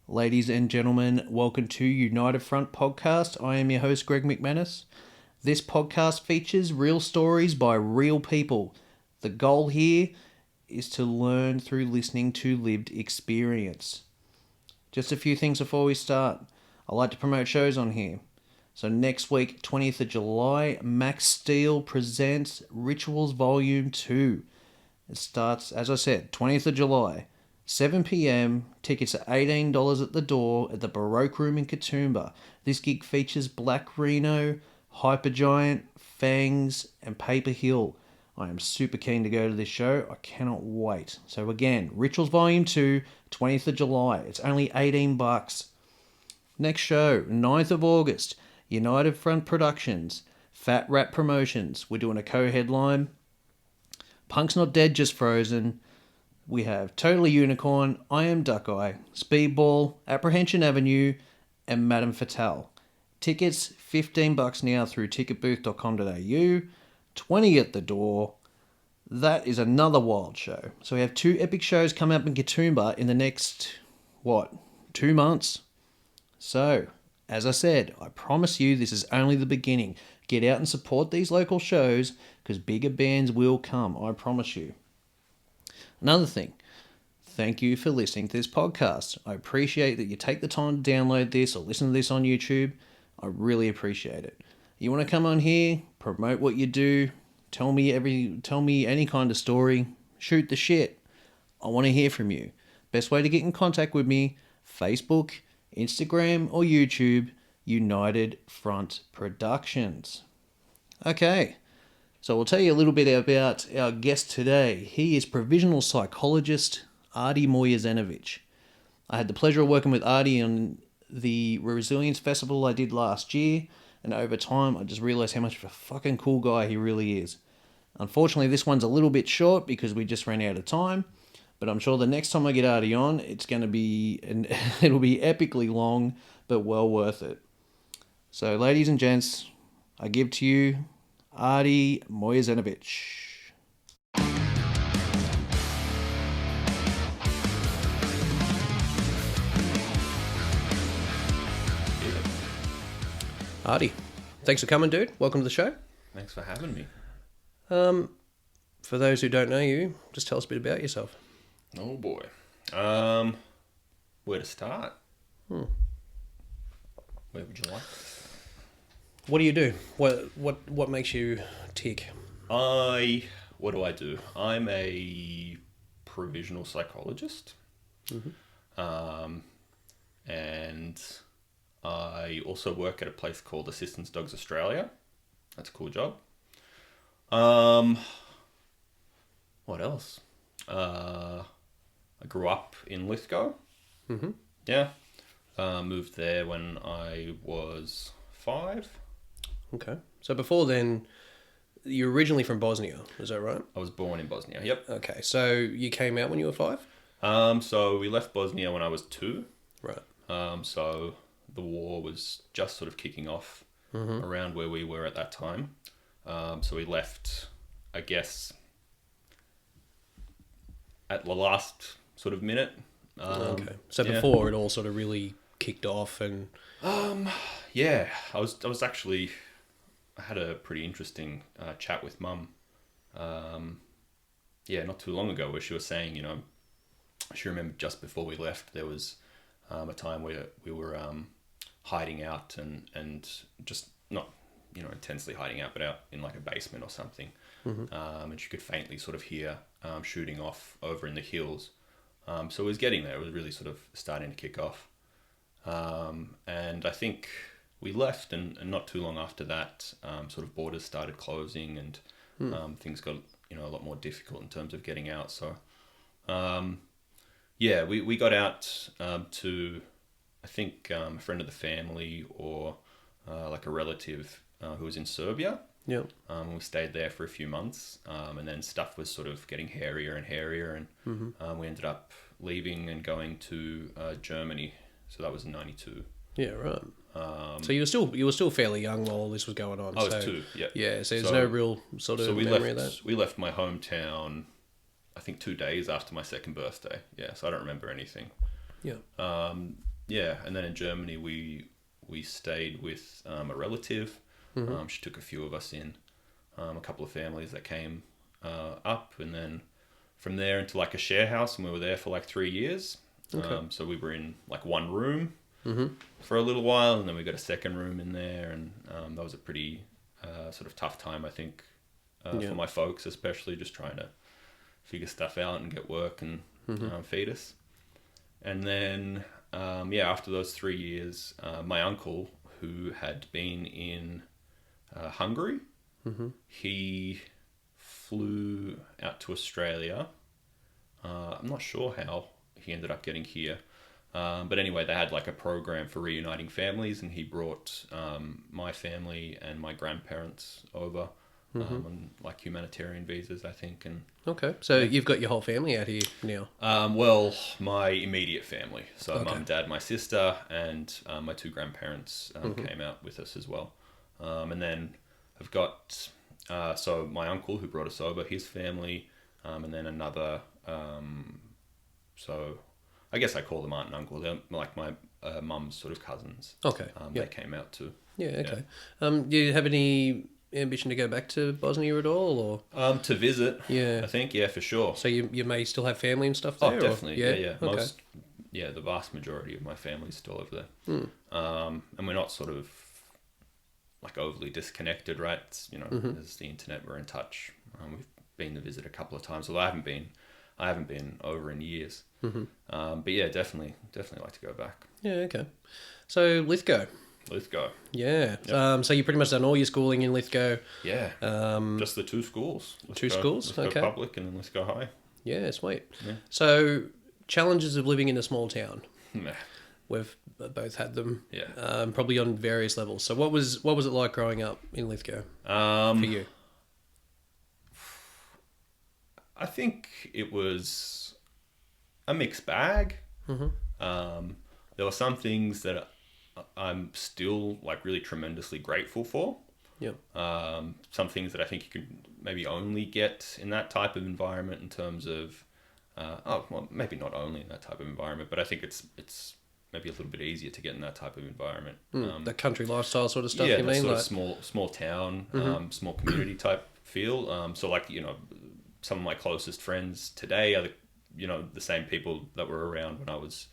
Ladies and gentlemen, welcome to United Front Podcast. I am your host, Greg McManus. This podcast features real stories by real people. The goal here is to learn through listening to lived experience. Just a few things before we start. I like to promote shows on here. So next week, 20th of July, Max Steel presents Rituals Volume 2. It starts, as I said, 20th of July, 7 p.m. Tickets are $18 at the door at the Baroque Room in Katoomba. This gig features Black Reno, Hypergiant, Fangs, and Paper Hill. I am super keen to go to this show. I cannot wait. So again, Rituals Volume 2, 20th of July. It's only $18. Next show, 9th of August, United Front Productions, Fat Rat Promotions. We're doing a co-headline. Punk's Not Dead, Just Frozen. We have Totally Unicorn, I Am Duck Eye, Speedball, Apprehension Avenue, and Madame Fatale. Tickets, $15 now through ticketbooth.com.au, 20 at the door. That is another wild show. So we have two epic shows coming up in Katoomba in the next, 2 months? So, as I said, I promise you this is only the beginning. Get out and support these local shows because bigger bands will come, I promise you. Another thing, thank you for listening to this podcast. I appreciate that you take the time to download this or listen to this on YouTube. I really appreciate it. You want to come on here, promote what you do, tell me any kind of story, shoot the shit. I want to hear from you. Best way to get in contact with me, Facebook, Instagram or YouTube, United Front Productions. Okay, so I'll tell you a little bit about our guest today. He is provisional psychologist Adi Mujezinovic. I had the pleasure of working with Adi on the Resilience Festival I did last year, and over time I just realised how much of a fucking cool guy he really is. Unfortunately, this one's a little bit short because we just ran out of time. But I'm sure the next time I get Adi on, it'll be epically long, but well worth it. So, ladies and gents, I give to you Adi Mujezinovic. Adi, thanks for coming, dude. Welcome to the show. Thanks for having me. For those who don't know you, just tell us a bit about yourself. Oh boy. Where to start? Where would you like? What do you do? What makes you tick? What do? I'm a provisional psychologist. Mm-hmm. And I also work at a place called Assistance Dogs Australia. That's a cool job. What else? I grew up in Lithgow. Mm-hmm. Yeah. Moved there when I was 5. Okay. So before then, you're originally from Bosnia, is that right? I was born in Bosnia, yep. Okay, so you came out when you were 5? So we left Bosnia when I was 2. Right. So the war was just sort of kicking off around where we were at that time. So we left, I guess, at the last sort of minute. Okay. So before it all sort of really kicked off and... Yeah, I was actually... I had a pretty interesting chat with Mum. Not too long ago where she was saying, she remembered just before we left there was a time where we were hiding out and just not, intensely hiding out, but out in like a basement or something. Mm-hmm. And she could faintly sort of hear shooting off over in the hills. So it was getting there. It was really sort of starting to kick off. And I think we left and not too long after that, sort of borders started closing and things got, a lot more difficult in terms of getting out. So, we got out to, I think, a friend of the family or like a relative who was in Serbia. Yeah. We stayed there for a few months, and then stuff was sort of getting hairier and hairier, and we ended up leaving and going to Germany. So that was in 92. Yeah, right. So you were still fairly young while all this was going on. I was 2, yeah. Yeah, so there's no real sort of memory of that. We left my hometown, I think 2 days after my second birthday. Yeah, so I don't remember anything. Yeah. yeah, and then in Germany we stayed with a relative. She took a few of us in, a couple of families that came up, and then from there into like a share house, and we were there for like 3 years. Okay. So we were in like one room Mm-hmm. for a little while, and then we got a second room in there, and that was a pretty sort of tough time, I think, Yeah. for my folks, especially just trying to figure stuff out and get work and feed us. And then, after those 3 years, my uncle, who had been in Hungary, he flew out to Australia. I'm not sure how he ended up getting here. But anyway, they had like a program for reuniting families, and he brought my family and my grandparents over on like humanitarian visas, I think. And Okay. So you've got your whole family out here now. well, my immediate family, so Okay. mum, dad, my sister, and my two grandparents came out with us as well. And then I've got so my uncle who brought us over, his family, and then another. So I guess I call them aunt and uncle. They're like my mum's sort of cousins. Okay. They came out too. Yeah. Okay. Do you have any ambition to go back to Bosnia at all, or To visit, Yeah. I think, yeah, for sure. so you may still have family and stuff there? Oh, or- definitely. Yeah. Okay. The vast majority of my family's still over there. And we're not sort of like overly disconnected, right? It's, there's the internet, we're in touch. We've been to visit a couple of times, although I haven't been over in years. But yeah, definitely like to go back. Yeah. Okay. So Lithgow. Let's go. Yeah. So you pretty much done all your schooling in Lithgow. Yeah. Just the two schools. Two schools? Let's Okay. go public and then let's go high. Yeah. Sweet. Yeah. So challenges of living in a small town. Meh. We've both had them. Yeah. Probably on various levels. So what was it like growing up in Lithgow for you? I think it was a mixed bag. There were some things that I'm still like really tremendously grateful for. Yeah. Some things that I think you can maybe only get in that type of environment in terms of, maybe not only in that type of environment, but I think it's maybe a little bit easier to get in that type of environment. The country lifestyle sort of stuff. Yeah, you the mean? sort Like, of small town, small community type feel. So like, some of my closest friends today are the same people that were around when I was,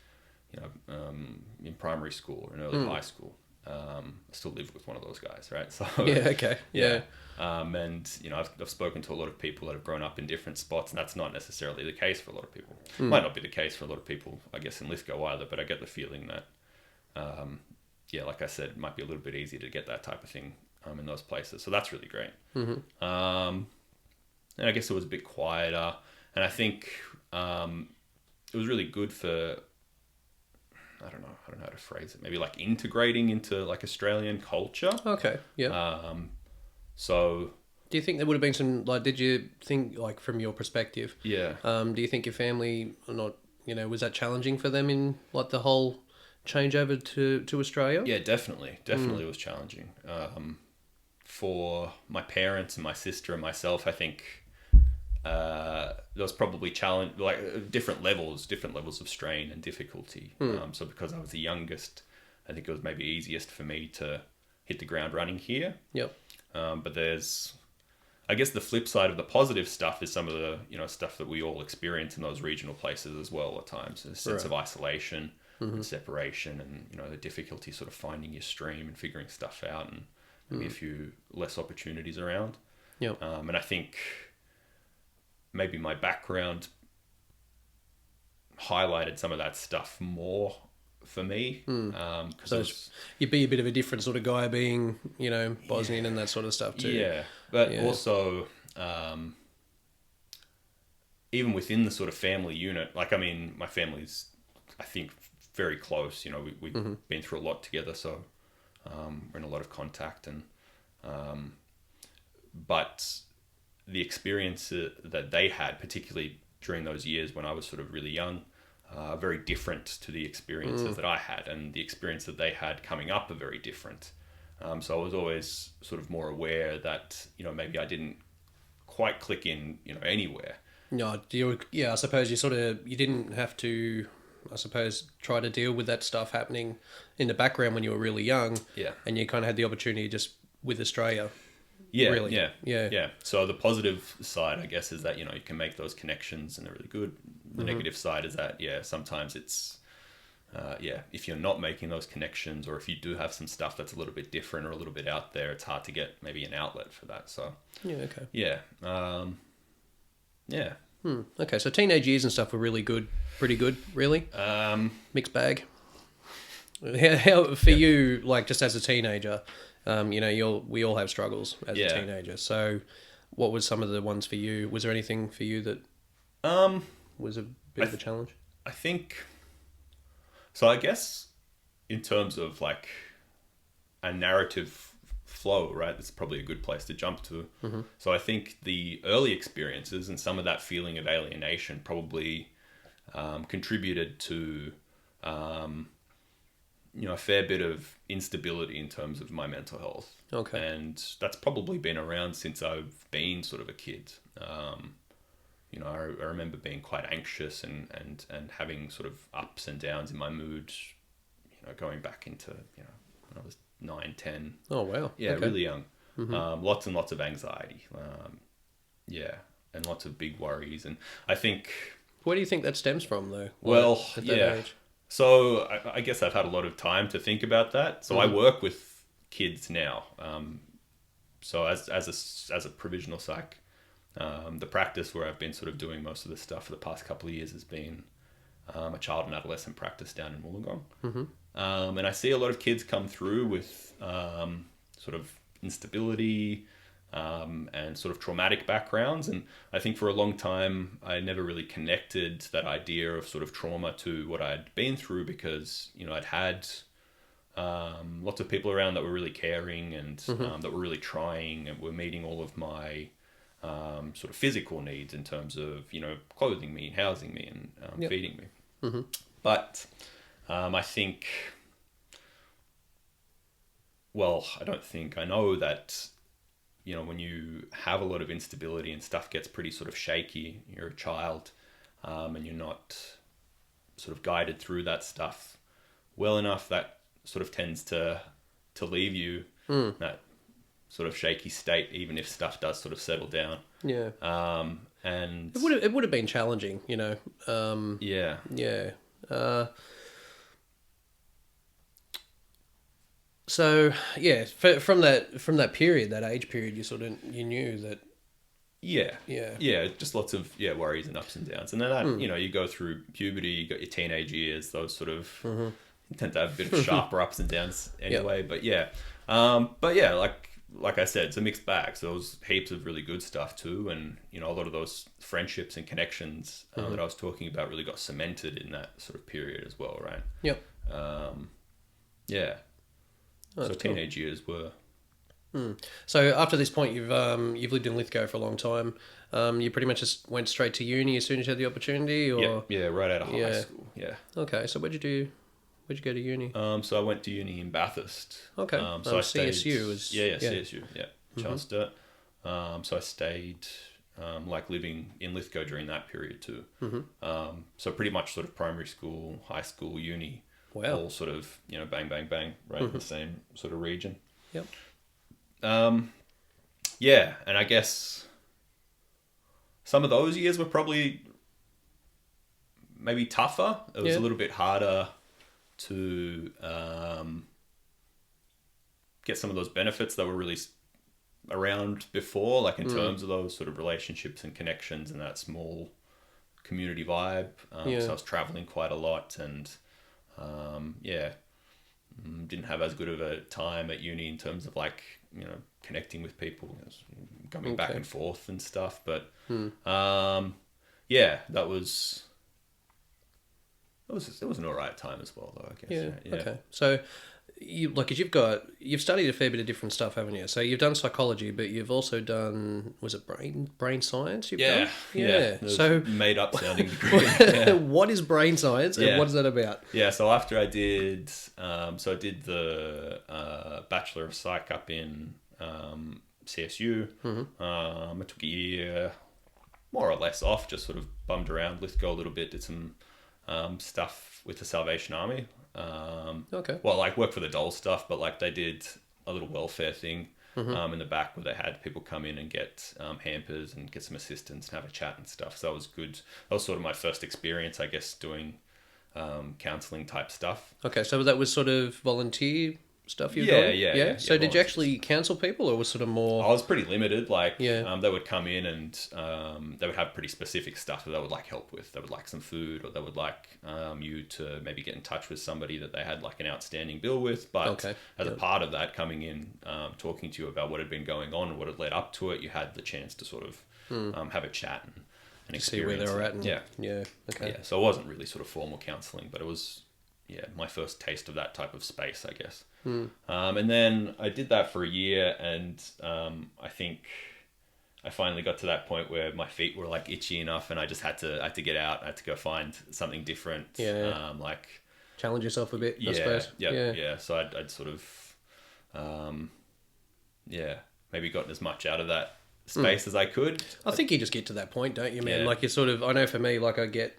in primary school or in early high school. I still live with one of those guys, right? So yeah. Okay. Yeah. and I've spoken to a lot of people that have grown up in different spots, and that's not necessarily the case for a lot of people. Might not be the case for a lot of people, I guess, in Lithgow either. But I get the feeling that, like I said, it might be a little bit easier to get that type of thing in those places. So that's really great. And I guess it was a bit quieter, and I think it was really good for, I don't know how to phrase it. Maybe like integrating into like Australian culture. Okay. Yeah. So Do you think there would have been some, like, did you think, like, from your perspective, yeah, do you think your family, or not, was that challenging for them in, like, the whole changeover to Australia? yeah, definitely it was challenging. For my parents and my sister and myself, I think there was probably different levels of strain and difficulty. So because I was the youngest, I think it was maybe easiest for me to hit the ground running here. Yep. But there's, I guess, the flip side of the positive stuff is some of the stuff that we all experience in those regional places as well at times. A sense of isolation and separation, and the difficulty sort of finding your stream and figuring stuff out, and maybe a few less opportunities around. Yep. And I think maybe my background highlighted some of that stuff more for me. So you'd be a bit of a different sort of guy being, Bosnian and that sort of stuff too. Yeah, but also even within the sort of family unit, like, I mean, my family's, I think, very close. We've been through a lot together, so we're in a lot of contact, and but the experience that they had, particularly during those years when I was sort of really young, very different to the experiences that I had, and the experience that they had coming up are very different. So I was always sort of more aware that, maybe I didn't quite click in, anywhere. No, I suppose you didn't have to I suppose, try to deal with that stuff happening in the background when you were really young. Yeah. And you kind of had the opportunity just with Australia. Yeah, Really? yeah. Yeah. So the positive side, I guess, is that, you can make those connections and they're really good. The negative side is that, sometimes it's, if you're not making those connections, or if you do have some stuff that's a little bit different or a little bit out there, it's hard to get maybe an outlet for that. So, Yeah, okay. yeah. Yeah. Okay, so teenage years and stuff were really good, pretty good, really? Mixed bag? How for you, like, just as a teenager, we all have struggles as a teenager. So what was some of the ones for you? Was there anything for you that was a bit of a challenge? I think, so I guess in terms of like a narrative flow, right, that's probably a good place to jump to. So I think the early experiences and some of that feeling of alienation probably contributed to a fair bit of instability in terms of my mental health. Okay. And that's probably been around since I've been sort of a kid. I remember being quite anxious and having sort of ups and downs in my mood, going back into, when I was 9, 10. Oh, wow. Yeah, okay. really young. Lots and lots of anxiety. And lots of big worries. And I think... Where do you think that stems from, though? Well, at that age? So I guess I've had a lot of time to think about that. So I work with kids now. So as a provisional psych, the practice where I've been sort of doing most of this stuff for the past couple of years has been a child and adolescent practice down in Wollongong. And I see a lot of kids come through with sort of instability and sort of traumatic backgrounds. And I think for a long time, I never really connected that idea of sort of trauma to what I'd been through because, I'd had lots of people around that were really caring and that were really trying and were meeting all of my sort of physical needs in terms of, clothing me and housing me and feeding me. But I think, I know that, when you have a lot of instability and stuff gets pretty sort of shaky, you're a child, and you're not sort of guided through that stuff well enough, that sort of tends to leave you that sort of shaky state, even if stuff does sort of settle down. Yeah. And it would have been challenging, yeah. Yeah. So yeah, from that period, that age period, you knew that. Yeah, just lots of worries and ups and downs, and then that you go through puberty, you got your teenage years, those sort of you tend to have a bit of sharper ups and downs anyway. But like I said, it's a mixed bag. So there was heaps of really good stuff too, and a lot of those friendships and connections that I was talking about really got cemented in that sort of period as well, right? Yep. Yeah. Oh, so teenage years were. So after this point, you've lived in Lithgow for a long time. You pretty much just went straight to uni as soon as you had the opportunity, or right out of high school. Yeah. Okay, so where'd you go to uni? So I went to uni in Bathurst. Okay. So I stayed, CSU was CSU. Yeah, Chelmsford. So I stayed living in Lithgow during that period too. So pretty much sort of primary school, high school, uni. Wow. All sort of bang bang bang right in the same sort of region. Yep. Yeah, and I guess some of those years were probably maybe tougher. It was a little bit harder to get some of those benefits that were really around before, like in terms of those sort of relationships and connections and that small community vibe. So I was traveling quite a lot and didn't have as good of a time at uni in terms of connecting with people, coming back and forth and stuff. But that was it was an alright time as well, though, I guess. Yeah. Okay. So you've studied a fair bit of different stuff, haven't you? So you've done psychology, but you've also done, was it brain science? Done? Yeah. So made up sounding degree. What is brain science and what is that about? Yeah. So after I did, I did the Bachelor of Psych up in CSU. I took a year more or less off, just sort of bummed around Lithgow a little bit, did some stuff with the Salvation Army. Okay. Well, like work for the dole stuff, but like they did a little welfare thing in the back where they had people come in and get hampers and get some assistance and have a chat and stuff. So that was good. That was sort of my first experience, I guess, doing counselling type stuff. Okay, so that was sort of volunteer stuff you were doing? Yeah. So did you actually counsel people, or was sort of more... I was pretty limited. Like, Yeah. they would come in and they would have pretty specific stuff that they would like help with. They would like some food, or they would like you to maybe get in touch with somebody that they had like an outstanding bill with. But as a part of that, coming in, talking to you about what had been going on and what had led up to it, you had the chance to sort of have a chat and see where they were at. And, yeah. Okay. Yeah, so it wasn't really sort of formal counselling, but it was, my first taste of that type of space, I guess. And then I did that for a year, and I think I finally got to that point where my feet were like itchy enough, and I just had to get out. I had to go find something different. Like challenge yourself a bit, I suppose. Yeah. So I'd sort of, maybe gotten as much out of that space as I could. I think you just get to that point, don't you, man? Yeah. Like you sort of, I know for me, like I get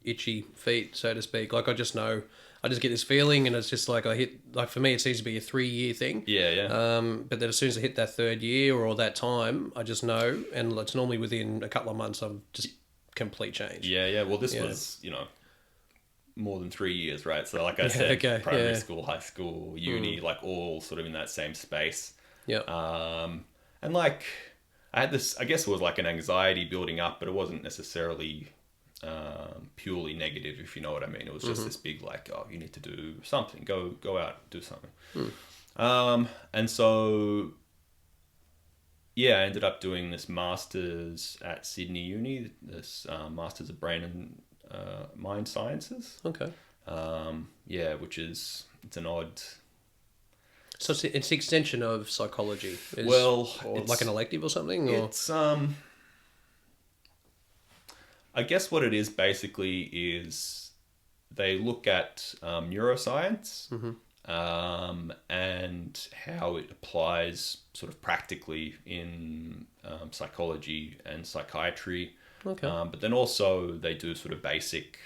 itchy feet, so to speak. Like I just know, I just get this feeling, and it's just like for me, it seems to be a 3-year thing. Yeah. But then as soon as I hit that 3rd year or that time, I just know, and it's normally within a couple of months, I'm just complete change. Yeah. Well, this was, more than 3 years, right? So like I said, primary school, high school, uni, like all sort of in that same space. Yeah. And like I had this, I guess it was like an anxiety building up, but it wasn't necessarily purely negative, if you know what I mean. It was just this big like, oh, you need to do something, go out, do something. And so I ended up doing this master's at Sydney Uni, this master's of brain and mind sciences. Okay. Which is, it's an odd... So it's the extension of psychology. Or like an elective or something? Or? It's, I guess what it is basically is they look at neuroscience and how it applies sort of practically in psychology and psychiatry. Okay. But then also they do sort of basic...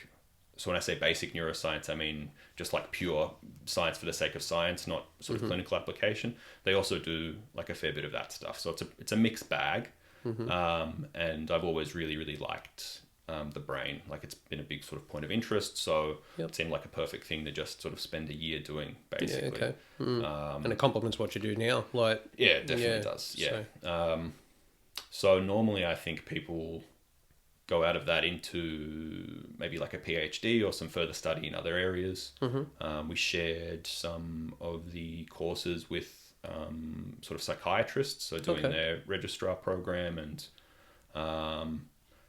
So when I say basic neuroscience, I mean just like pure science for the sake of science, not sort of clinical application. They also do like a fair bit of that stuff. So it's a mixed bag. And I've always really, really liked the brain. Like it's been a big sort of point of interest. So it seemed like a perfect thing to just sort of spend a year doing, basically. Yeah, okay. And it complements what you do now. Like yeah, it definitely does. Yeah. So normally I think people go out of that into maybe like a PhD or some further study in other areas. We shared some of the courses with sort of psychiatrists, so doing their registrar program, and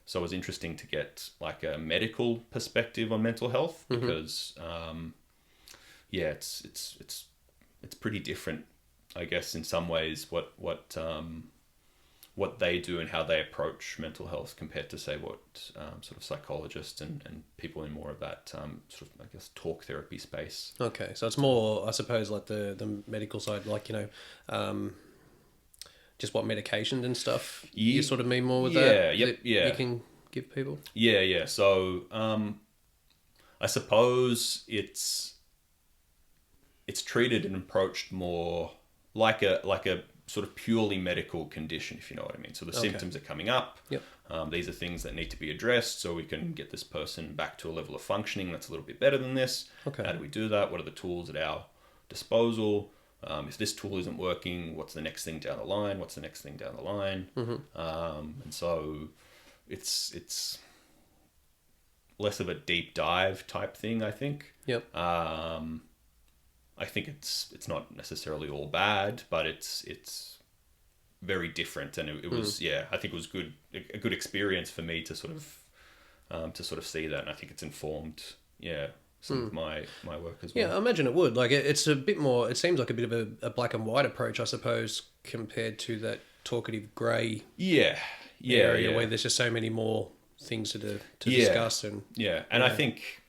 so it was interesting to get like a medical perspective on mental health, because it's pretty different, I guess, in some ways what they do and how they approach mental health compared to, say, what sort of psychologists and people in more of that sort of, I guess, talk therapy space. Okay, so it's more, I suppose, like the medical side, like, just what medications and stuff you sort of mean more with that? You can give people? Yeah. So I suppose it's treated and approached more like a sort of purely medical condition, if you know what I mean. So the symptoms are coming up. These are things that need to be addressed so we can get this person back to a level of functioning that's a little bit better than this. How do we do that? What are the tools at our disposal? If this tool isn't working, what's the next thing down the line? What's the next thing down the line? And so it's less of a deep dive type thing, I think. I think it's not necessarily all bad, but it's very different, and it was I think it was a good experience for me to sort of see that, and I think it's informed some of my work as well. Yeah, I imagine it would. Like it's a bit more. It seems like a bit of a black and white approach, I suppose, compared to that talkative grey area where there's just so many more things to discuss and I think,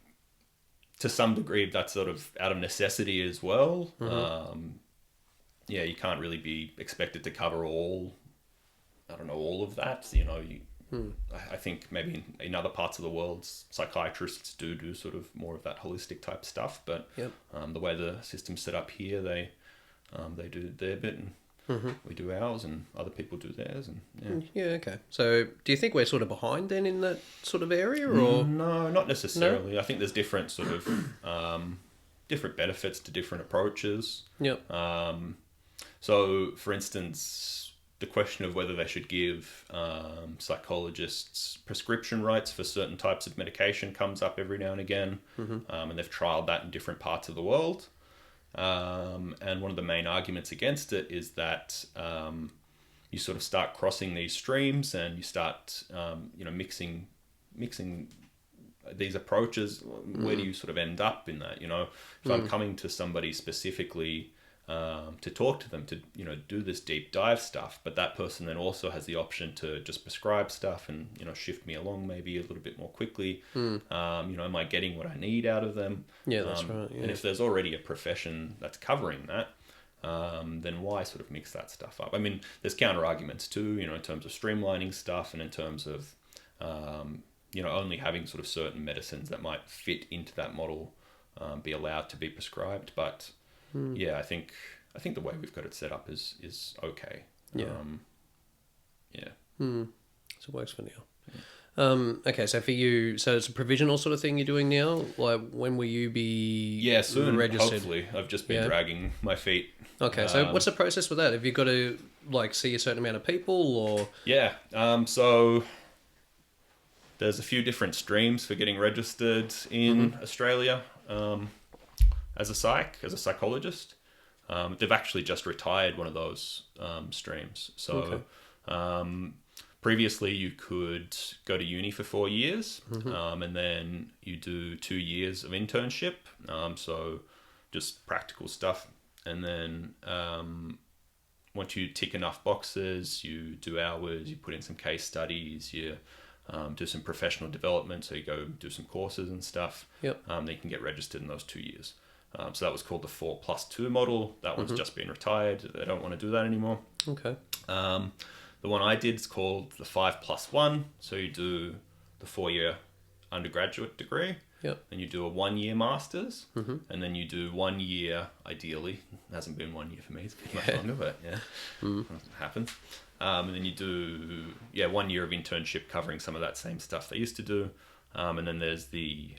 to some degree, that's sort of out of necessity as well. You can't really be expected to cover all of that. I think maybe in other parts of the world, psychiatrists do sort of more of that holistic type stuff. But the way the system's set up here, they do their bit and we do ours, and other people do theirs. And Okay. So do you think we're sort of behind then in that sort of area, or no, not necessarily. I think there's different sort of different benefits to different approaches. So, for instance, the question of whether they should give psychologists prescription rights for certain types of medication comes up every now and again, and they've trialed that in different parts of the world. And one of the main arguments against it is that you sort of start crossing these streams, and you start mixing these approaches. Where do you sort of end up in that? If I'm coming to somebody specifically to talk to them, to do this deep dive stuff, but that person then also has the option to just prescribe stuff and shift me along maybe a little bit more quickly. Am I getting what I need out of them? That's right. And if there's already a profession that's covering that, then why sort of mix that stuff up? I mean, there's counter arguments too, in terms of streamlining stuff, and in terms of only having sort of certain medicines that might fit into that model be allowed to be prescribed. But I think the way we've got it set up is okay. So it works for now. Okay, so for you, so it's a provisional sort of thing you're doing now. Like, when will you be soon, registered? Hopefully. I've just been dragging my feet. Okay, so what's the process with that? Have you got to see a certain amount of people, or so there's a few different streams for getting registered in Australia. As a psychologist, they've actually just retired one of those streams. So previously you could go to uni for 4 years, and then you do 2 years of internship. So just practical stuff, and then once you tick enough boxes, you do hours, you put in some case studies, you do some professional development, so you go do some courses and stuff. Then you can get registered in those 2 years. So that was called the 4+2 model. That one's just been retired. They don't want to do that anymore. Okay. The one I did is called the 5+1. So you do the 4-year undergraduate degree. Then you do a 1-year master's. And then you do 1 year, ideally. It hasn't been 1 year for me. It's been much longer, but it happens. And then you do 1 year of internship covering some of that same stuff they used to do. And then there's the,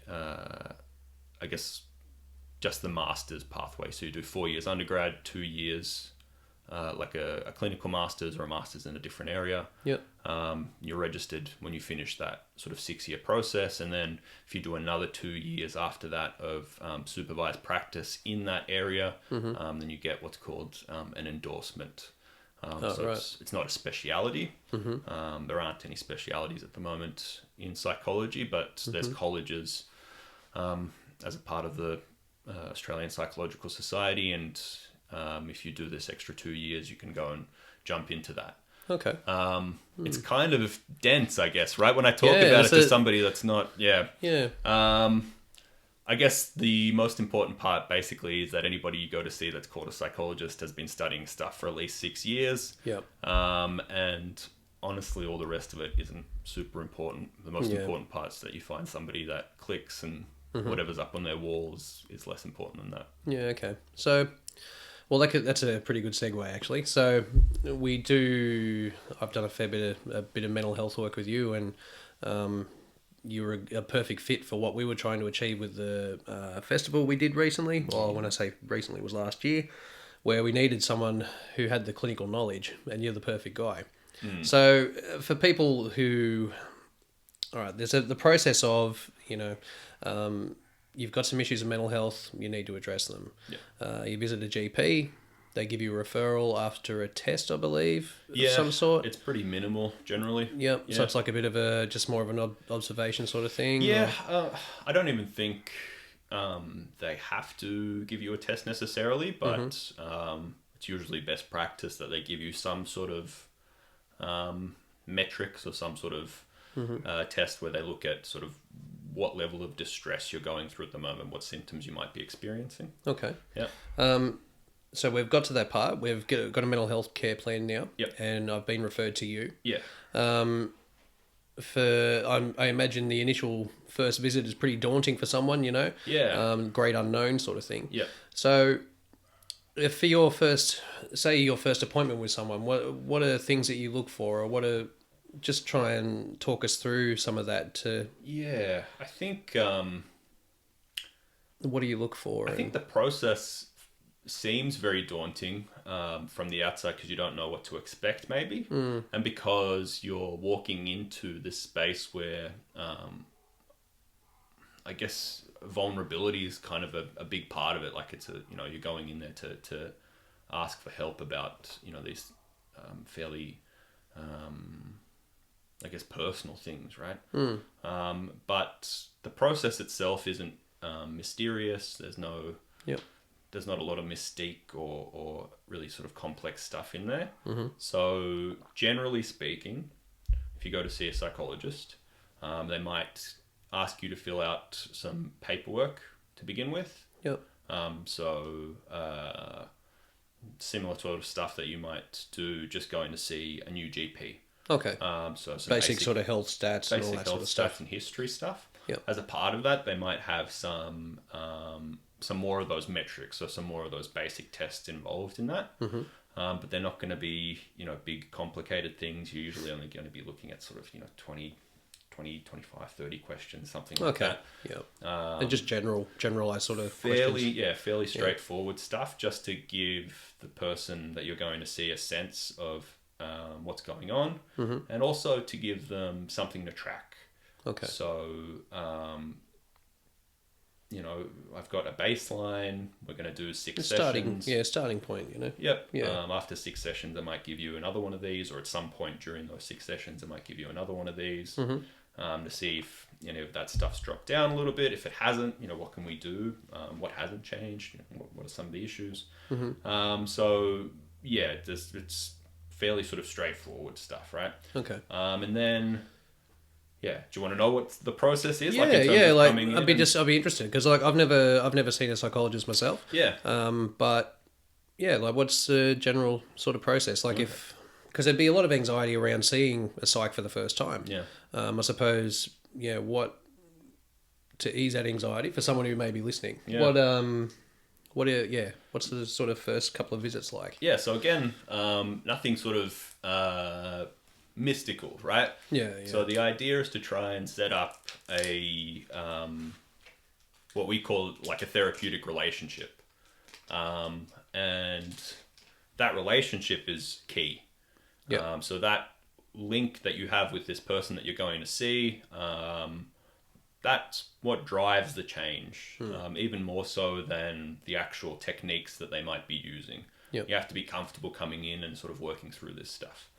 just the master's pathway. So you do 4 years undergrad, 2 years like a clinical master's or a master's in a different area. You're registered when you finish that sort of 6-year process. And then if you do another 2 years after that of supervised practice in that area, then you get what's called an endorsement. It's not a speciality. There aren't any specialities at the moment in psychology, but there's colleges as a part of the Australian Psychological Society, and if you do this extra 2 years, you can go and jump into that. Okay. It's kind of dense, I guess, right? When I talk about it to somebody that's not, I guess the most important part basically is that anybody you go to see that's called a psychologist has been studying stuff for at least 6 years. And honestly, all the rest of it isn't super important. The most important part is that you find somebody that clicks, and whatever's up on their walls is less important than that. Okay. So, well, that's a pretty good segue, actually. So I've done a bit of mental health work with you, and you were a perfect fit for what we were trying to achieve with the festival we did recently. Well, when I say recently, it was last year, where we needed someone who had the clinical knowledge, and you're the perfect guy. So for people who, all right, there's the process of, you've got some issues of mental health, you need to address them. You visit a GP, they give you a referral after a test, I believe, of some sort. It's pretty minimal generally. So it's like a bit of just more of an observation sort of thing. I don't even think they have to give you a test necessarily, but it's usually best practice that they give you some sort of metrics or some sort of test where they look at sort of what level of distress you're going through at the moment, what symptoms you might be experiencing. Okay. So we've got to that part. We've got a mental health care plan now. And I've been referred to you. I imagine the initial first visit is pretty daunting for someone, Yeah. great unknown sort of thing. Yeah. So, if for your first, say your first appointment with someone, what are things that you look for, or just try and talk us through some of that. Yeah. What do you look for? I think the process seems very daunting from the outside because you don't know what to expect, maybe, and because you're walking into this space where I guess vulnerability is kind of a big part of it. Like you're going in there to ask for help about these fairly I guess personal things, right? But the process itself isn't mysterious. Yep. There's not a lot of mystique or really sort of complex stuff in there. So generally speaking, if you go to see a psychologist, they might ask you to fill out some paperwork to begin with. Yep. Similar sort of stuff that you might do just going to see a new GP. Okay. So some basic sort of health stats and all basic that sort health of stats stuff. and history stuff. Yep. As a part of that, they might have some more of those metrics, so some more of those basic tests involved in that. But they're not going to be big complicated things. You're usually only going to be looking at sort of 20, 25, 30 questions, something like that. Yeah. And just generalized sort of fairly questions. fairly straightforward stuff, just to give the person that you're going to see a sense of what's going on, and also to give them something to track. Okay. So I've got a baseline. We're going to do 6 sessions. Starting point. Yep. Yeah. After 6 sessions, I might give you another one of these, or at some point during those 6 sessions, I might give you another one of these, to see if if that stuff's dropped down a little bit. If it hasn't, what can we do? What hasn't changed? What are some of the issues? So yeah, it's fairly sort of straightforward stuff, right? Okay. And then. Yeah. Do you want to know what the process is? Yeah, I'd be interested because I've never seen a psychologist myself. Yeah. But yeah, what's the general sort of process? Because there'd be a lot of anxiety around seeing a psych for the first time. Yeah. I suppose. Yeah. What to ease that anxiety for someone who may be listening? Yeah. What's the sort of first couple of visits like? Yeah. So again, nothing sort of. Mystical, right? Yeah. So the idea is to try and set up a what we call like a therapeutic relationship, and that relationship is key. Yeah. So that link that you have with this person that you're going to see, that's what drives the change, even more so than the actual techniques that they might be using. Yep. You have to be comfortable coming in and sort of working through this stuff.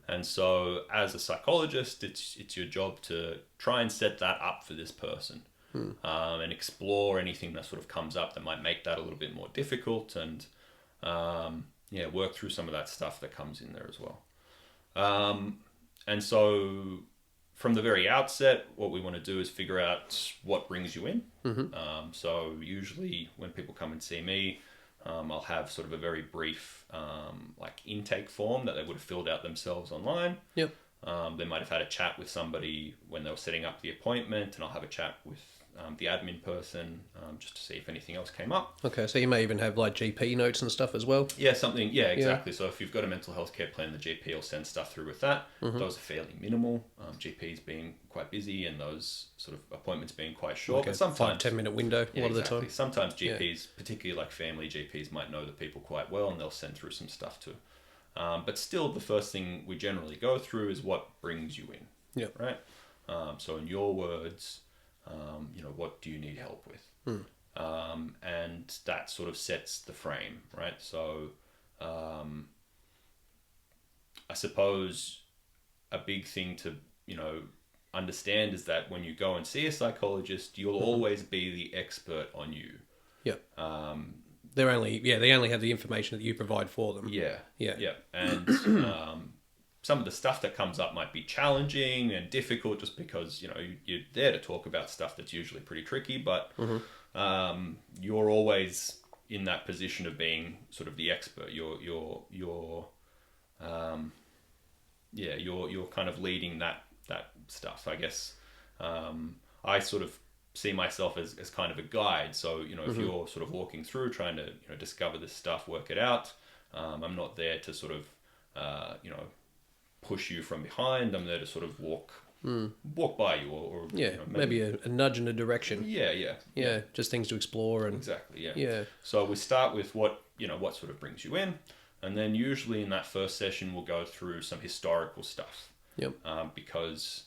And so as a psychologist, it's your job to try and set that up for this person, and explore anything that sort of comes up that might make that a little bit more difficult, and work through some of that stuff that comes in there as well. And so from the very outset, what we want to do is figure out what brings you in. So usually when people come and see me, I'll have sort of a very brief intake form that they would have filled out themselves online. Yep. They might have had a chat with somebody when they were setting up the appointment, and I'll have a chat with the admin person just to see if anything else came up. Okay, so you may even have GP notes and stuff as well. Yeah, something. Yeah, exactly. So if you've got a mental health care plan, the GP will send stuff through with that. Those are fairly minimal. GPs being quite busy and those sort of appointments being quite short. Okay, but sometimes 5-10 minute window a lot of the time. Sometimes GPs, particularly like family GPs, might know the people quite well and they'll send through some stuff too. But still, the first thing we generally go through is what brings you in. Yep. Right. So in your words, what do you need help with? And that sort of sets the frame, right? So I suppose a big thing to understand is that when you go and see a psychologist, you'll always be the expert on you. Yep. They only have the information that you provide for them. Yeah. And some of the stuff that comes up might be challenging and difficult just because you're there to talk about stuff that's usually pretty tricky, but you're always in that position of being sort of the expert. You're kind of leading that that stuff. I guess I sort of see myself as kind of a guide. So, if you're sort of walking through trying to, discover this stuff, work it out, I'm not there to sort of, push you from behind. I'm there to sort of walk by you or maybe a nudge in a direction. Yeah. Just things to explore and exactly. Yeah. So we start with what sort of brings you in, and then usually in that first session we'll go through some historical stuff. Yep. Because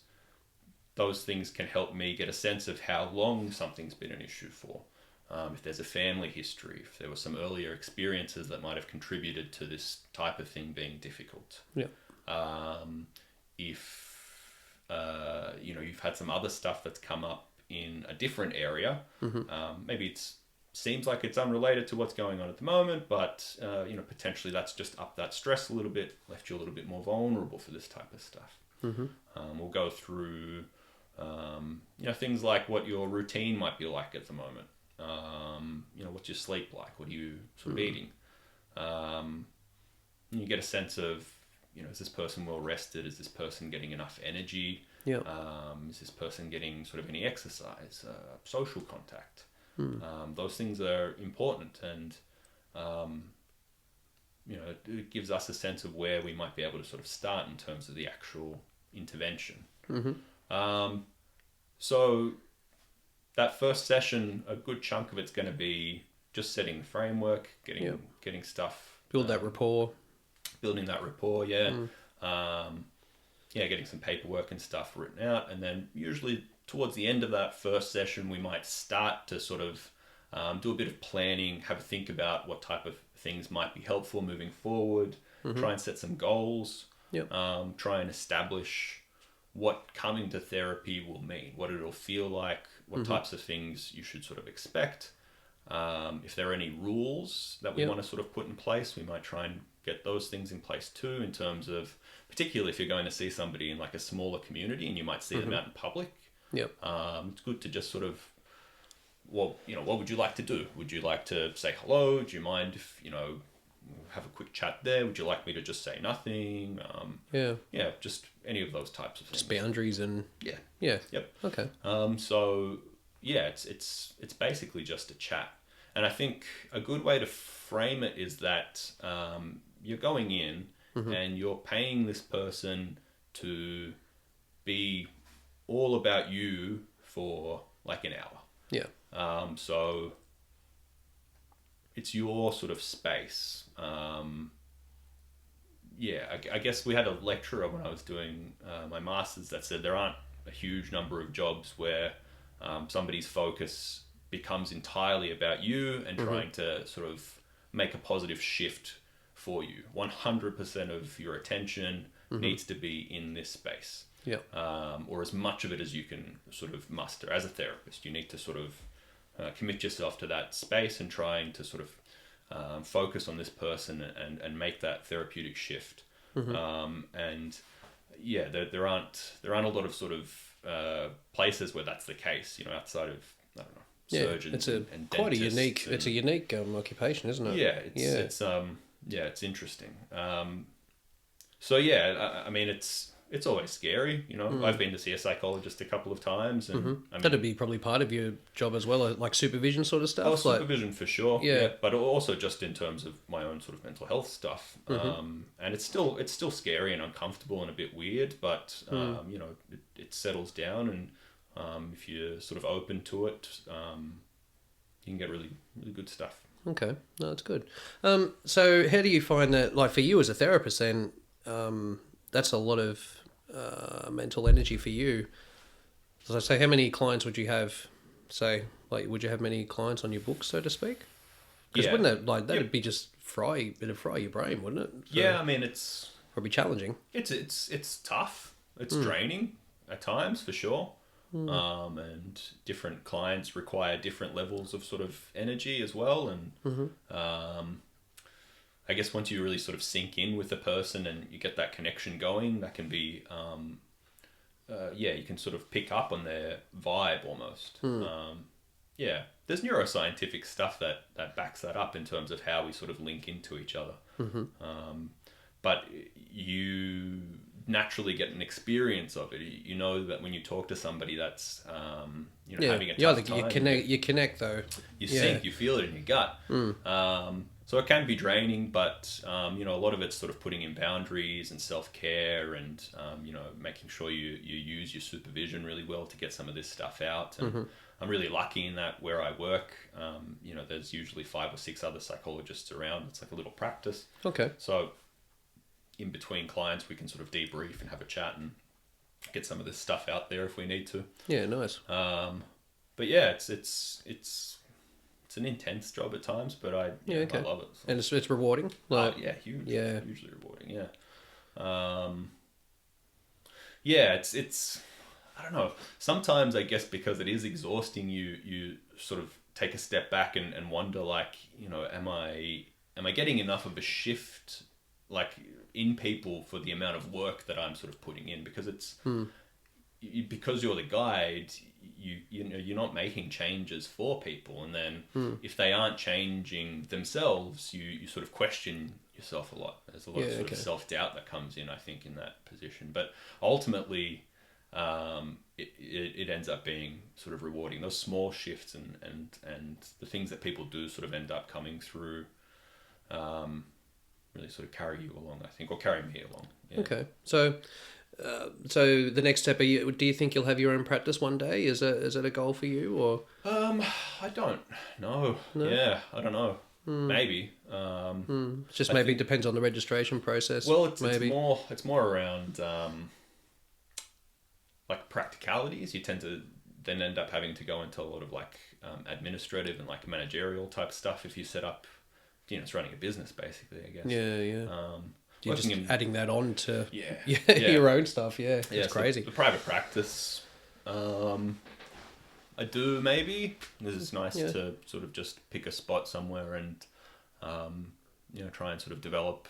those things can help me get a sense of how long something's been an issue for. If there's a family history, if there were some earlier experiences that might have contributed to this type of thing being difficult. Yeah. If you've had some other stuff that's come up in a different area, maybe it seems like it's unrelated to what's going on at the moment, but potentially that's just upped that stress a little bit, left you a little bit more vulnerable for this type of stuff. We'll go through things like what your routine might be like at the moment. What's your sleep like? What are you sort of eating? You get a sense of, is this person well rested? Is this person getting enough energy? Yeah. Is this person getting sort of any exercise, social contact? Those things are important, and it gives us a sense of where we might be able to sort of start in terms of the actual intervention. So that first session, a good chunk of it's going to be just setting the framework, getting stuff, building that rapport, getting some paperwork and stuff written out, and then usually towards the end of that first session we might start to sort of do a bit of planning, have a think about what type of things might be helpful moving forward, try and set some goals, try and establish what coming to therapy will mean, what it'll feel like, what types of things you should sort of expect. If there are any rules that we want to sort of put in place, we might try and get those things in place too, in terms of, particularly if you're going to see somebody in like a smaller community and you might see them out in public. It's good to just sort of, what would you like to do? Would you like to say hello? Do you mind if, have a quick chat there? Would you like me to just say nothing? Just any of those types of things. Just boundaries and okay. It's basically just a chat, and I think a good way to frame it is that you're going in and you're paying this person to be all about you for like an hour. So it's your sort of space. I guess we had a lecturer when I was doing my master's that said there aren't a huge number of jobs where somebody's focus becomes entirely about you and trying to sort of make a positive shift for you. 100% of your attention needs to be in this space. Or as much of it as you can sort of muster. As a therapist, you need to sort of commit yourself to that space and trying to sort of focus on this person and make that therapeutic shift. There aren't a lot of sort of places where that's the case, outside of, I don't know, surgeons and quite a dentists. it's a unique occupation, isn't it? It's interesting. I mean, it's always scary, I've been to see a psychologist a couple of times, and I mean, that'd be probably part of your job as well, like supervision sort of stuff. Oh, supervision for sure. But also just in terms of my own sort of mental health stuff. And it's still scary and uncomfortable and a bit weird, but it settles down, and if you're sort of open to it, you can get really, really good stuff. Okay, no, that's good. So how do you find that, like for you as a therapist then, that's a lot of mental energy for you. So how many clients would you have, say, like would you have many clients on your books, so to speak? Because wouldn't that, that'd be just it'd fry your brain, wouldn't it? So I mean, it's probably challenging. It's tough. It's draining at times, for sure. And different clients require different levels of sort of energy as well. And I guess once you really sort of sink in with a person and you get that connection going, that can be, you can sort of pick up on their vibe almost. There's neuroscientific stuff that backs that up in terms of how we sort of link into each other. But you naturally get an experience of it. You know that when you talk to somebody that's Yeah, having a yeah. I tough think you time, connect. You connect though. you Yeah. sync, you feel it in your gut. So it can be draining, but a lot of it's sort of putting in boundaries and self-care, and making sure you use your supervision really well to get some of this stuff out. And I'm really lucky in that where I work, there's usually 5 or 6 other psychologists around. It's like a little practice. Okay. So in between clients, we can sort of debrief and have a chat and get some of this stuff out there if we need to. Yeah. Nice. But yeah, it's an intense job at times, but I love it. So. And it's rewarding. Like, yeah, huge. Yeah. Hugely rewarding. Yeah. It's I don't know. Sometimes I guess because it is exhausting, you sort of take a step back and wonder, like, am I getting enough of a shift, like, in people for the amount of work that I'm sort of putting in? Because it's because you're the guide, you're not making changes for people, and then if they aren't changing themselves, you sort of question yourself a lot. There's a lot of sort of self-doubt that comes in, I think, in that position. But ultimately, it ends up being sort of rewarding. Those small shifts and the things that people do sort of end up coming through, really sort of carry you along, I think, or carry me along. Yeah. Okay. So the next step, do you think you'll have your own practice one day? Is it a goal for you, or? I don't know. No? Yeah, I don't know. Maybe. It just maybe depends on the registration process. Well, it's more around like practicalities. You tend to then end up having to go into a lot of like administrative and like managerial type stuff if you set up. It's running a business basically, I guess. Yeah. You're just adding that on to your own stuff. Yeah, it's crazy. The private practice, I do maybe. This is nice to sort of just pick a spot somewhere and, try and sort of develop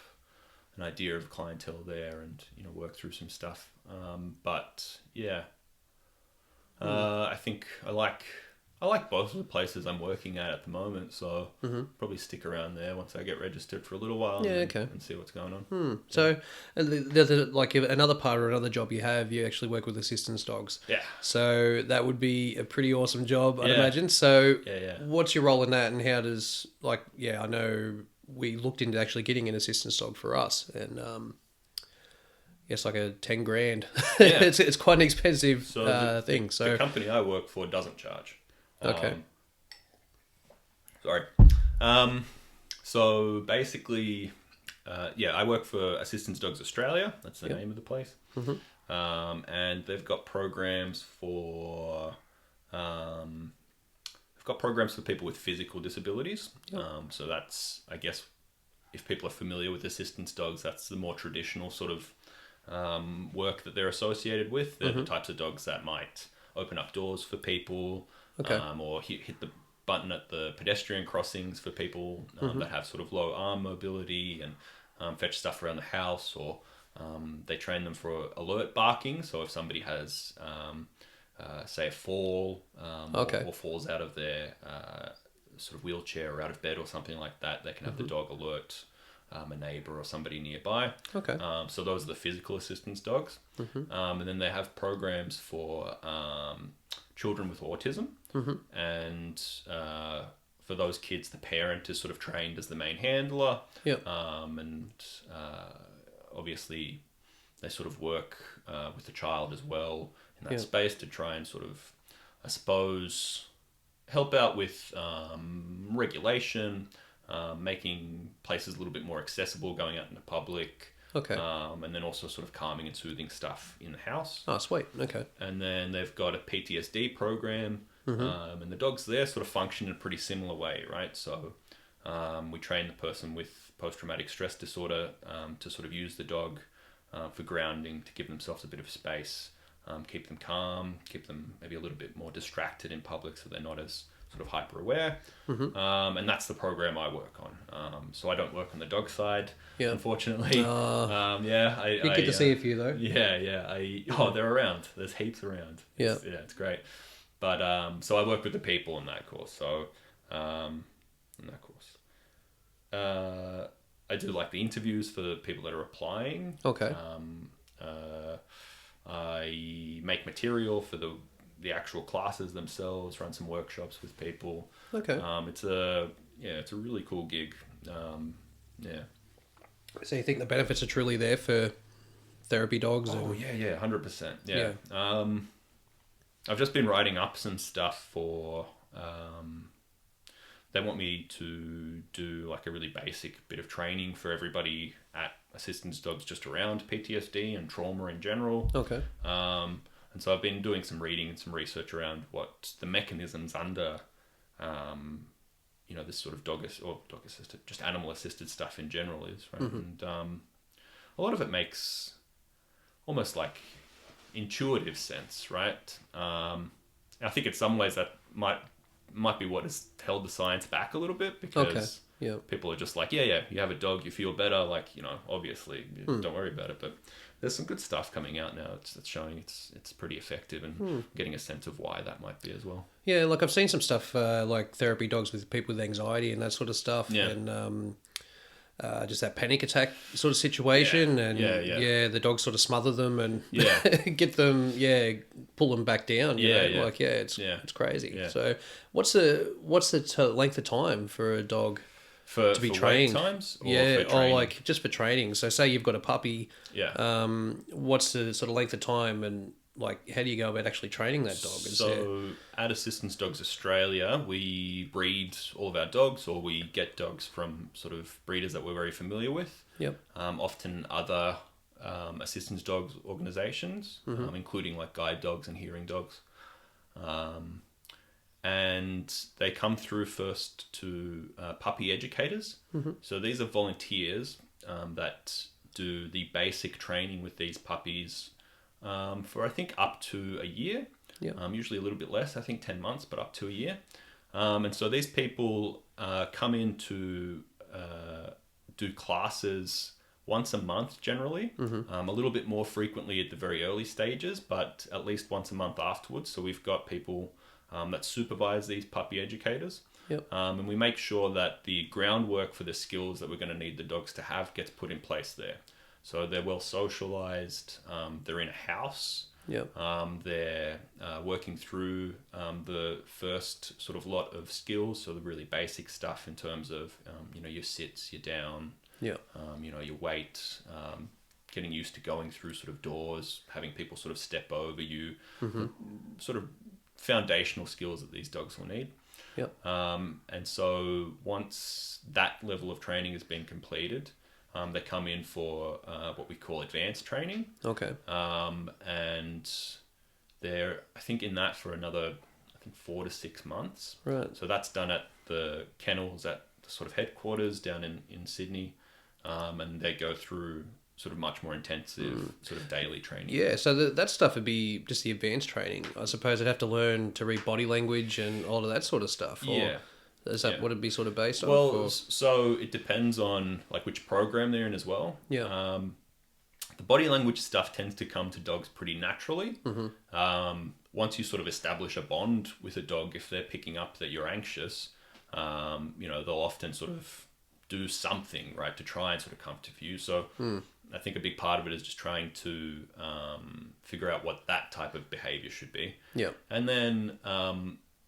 an idea of clientele there and, work through some stuff. But yeah, I think I like both of the places I'm working at the moment, so probably stick around there once I get registered for a little while and see what's going on. So, like another part or another job you have, you actually work with assistance dogs. Yeah. So that would be a pretty awesome job, I'd imagine. So, yeah. What's your role in that, and how does, I know we looked into actually getting an assistance dog for us, and it's like a 10 grand. Yeah. It's quite an expensive thing. So the company I work for doesn't charge. Okay. Sorry. So basically, I work for Assistance Dogs Australia. That's the name of the place. And they've got programs for people with physical disabilities. So that's, I guess, if people are familiar with assistance dogs, that's the more traditional sort of work that they're associated with. They're the types of dogs that might open up doors for people. Or hit the button at the pedestrian crossings for people that have sort of low arm mobility, and fetch stuff around the house, or they train them for alert barking. So if somebody has, say, a fall or falls out of their sort of wheelchair or out of bed or something like that, they can have the dog alert a neighbor or somebody nearby. So those are the physical assistance dogs. And then they have programs for children with autism. And for those kids, the parent is sort of trained as the main handler. And obviously they sort of work with the child as well in that space to try and sort of, I suppose, help out with regulation, making places a little bit more accessible, going out in the public. And then also sort of calming and soothing stuff in the house. Oh, sweet. Okay. And then they've got a PTSD program. And the dogs there sort of function in a pretty similar way, right? So we train the person with post-traumatic stress disorder to sort of use the dog for grounding, to give themselves a bit of space, keep them calm, keep them maybe a little bit more distracted in public so they're not as sort of hyper-aware. And that's the program I work on. So I don't work on the dog side, unfortunately. You get to see a few, though. They're around. There's heaps around. It's great. But so I work with the people in that course. So in that course, I do like the interviews for the people that are applying. I make material for the actual classes themselves. Run some workshops with people. Okay. It's a really cool gig. Yeah. So you think the benefits are truly there for therapy dogs? Oh And yeah, 100%. Yeah. I've just been writing up some stuff for. They want me to do like a really basic bit of training for everybody at assistance dogs just around PTSD and trauma in general. Okay. And so I've been doing some reading and some research around what the mechanisms under, this sort of dog assisted, just animal assisted stuff in general is, right? And a lot of it makes almost like intuitive sense, right? I think in some ways that might be what has held the science back a little bit, because people are just like, yeah, you have a dog, you feel better, like, obviously, don't worry about it. But there's some good stuff coming out now. It's showing it's pretty effective, and getting a sense of why that might be as well. Yeah, like I've seen some stuff like therapy dogs with people with anxiety and that sort of stuff, and just that panic attack sort of situation, and the dogs sort of smother them and get them, pull them back down. It's crazy. Yeah. So what's the length of time for a dog to be trained? Wait times, or like just for training. So say you've got a puppy. Yeah. What's the sort of length of time, and like how do you go about actually training that dog? At Assistance Dogs Australia, we breed all of our dogs, or we get dogs from sort of breeders that we're very familiar with. Yep. Often other assistance dogs organisations, including like guide dogs and hearing dogs. And they come through first to puppy educators. So these are volunteers that do the basic training with these puppies for I think up to a year. Usually a little bit less, I think 10 months, but up to a year. And so these people come in to do classes once a month generally, a little bit more frequently at the very early stages, but at least once a month afterwards. So we've got people that supervise these puppy educators. And we make sure that the groundwork for the skills that we're going to need the dogs to have gets put in place there. So they're well socialized, they're in a house, they're working through the first sort of lot of skills, so the really basic stuff in terms of, your sits, your down, your weight, getting used to going through sort of doors, having people sort of step over you, sort of foundational skills that these dogs will need. And so once that level of training has been completed, they come in for what we call advanced training. Okay. And they're, I think, in that for another, 4 to 6 months. Right. So that's done at the kennels at the sort of headquarters down in Sydney. And they go through sort of much more intensive sort of daily training. Yeah, so that stuff would be just the advanced training. I suppose I'd have to learn to read body language and all of that sort of stuff. Or is that what it'd be sort of based on? Well, so it depends on like which program they're in as well. Yeah. The body language stuff tends to come to dogs pretty naturally. Once you sort of establish a bond with a dog, if they're picking up that you're anxious, they'll often sort of do something, right, to try and sort of come to you. So I think a big part of it is just trying to figure out what that type of behavior should be. Yeah. And then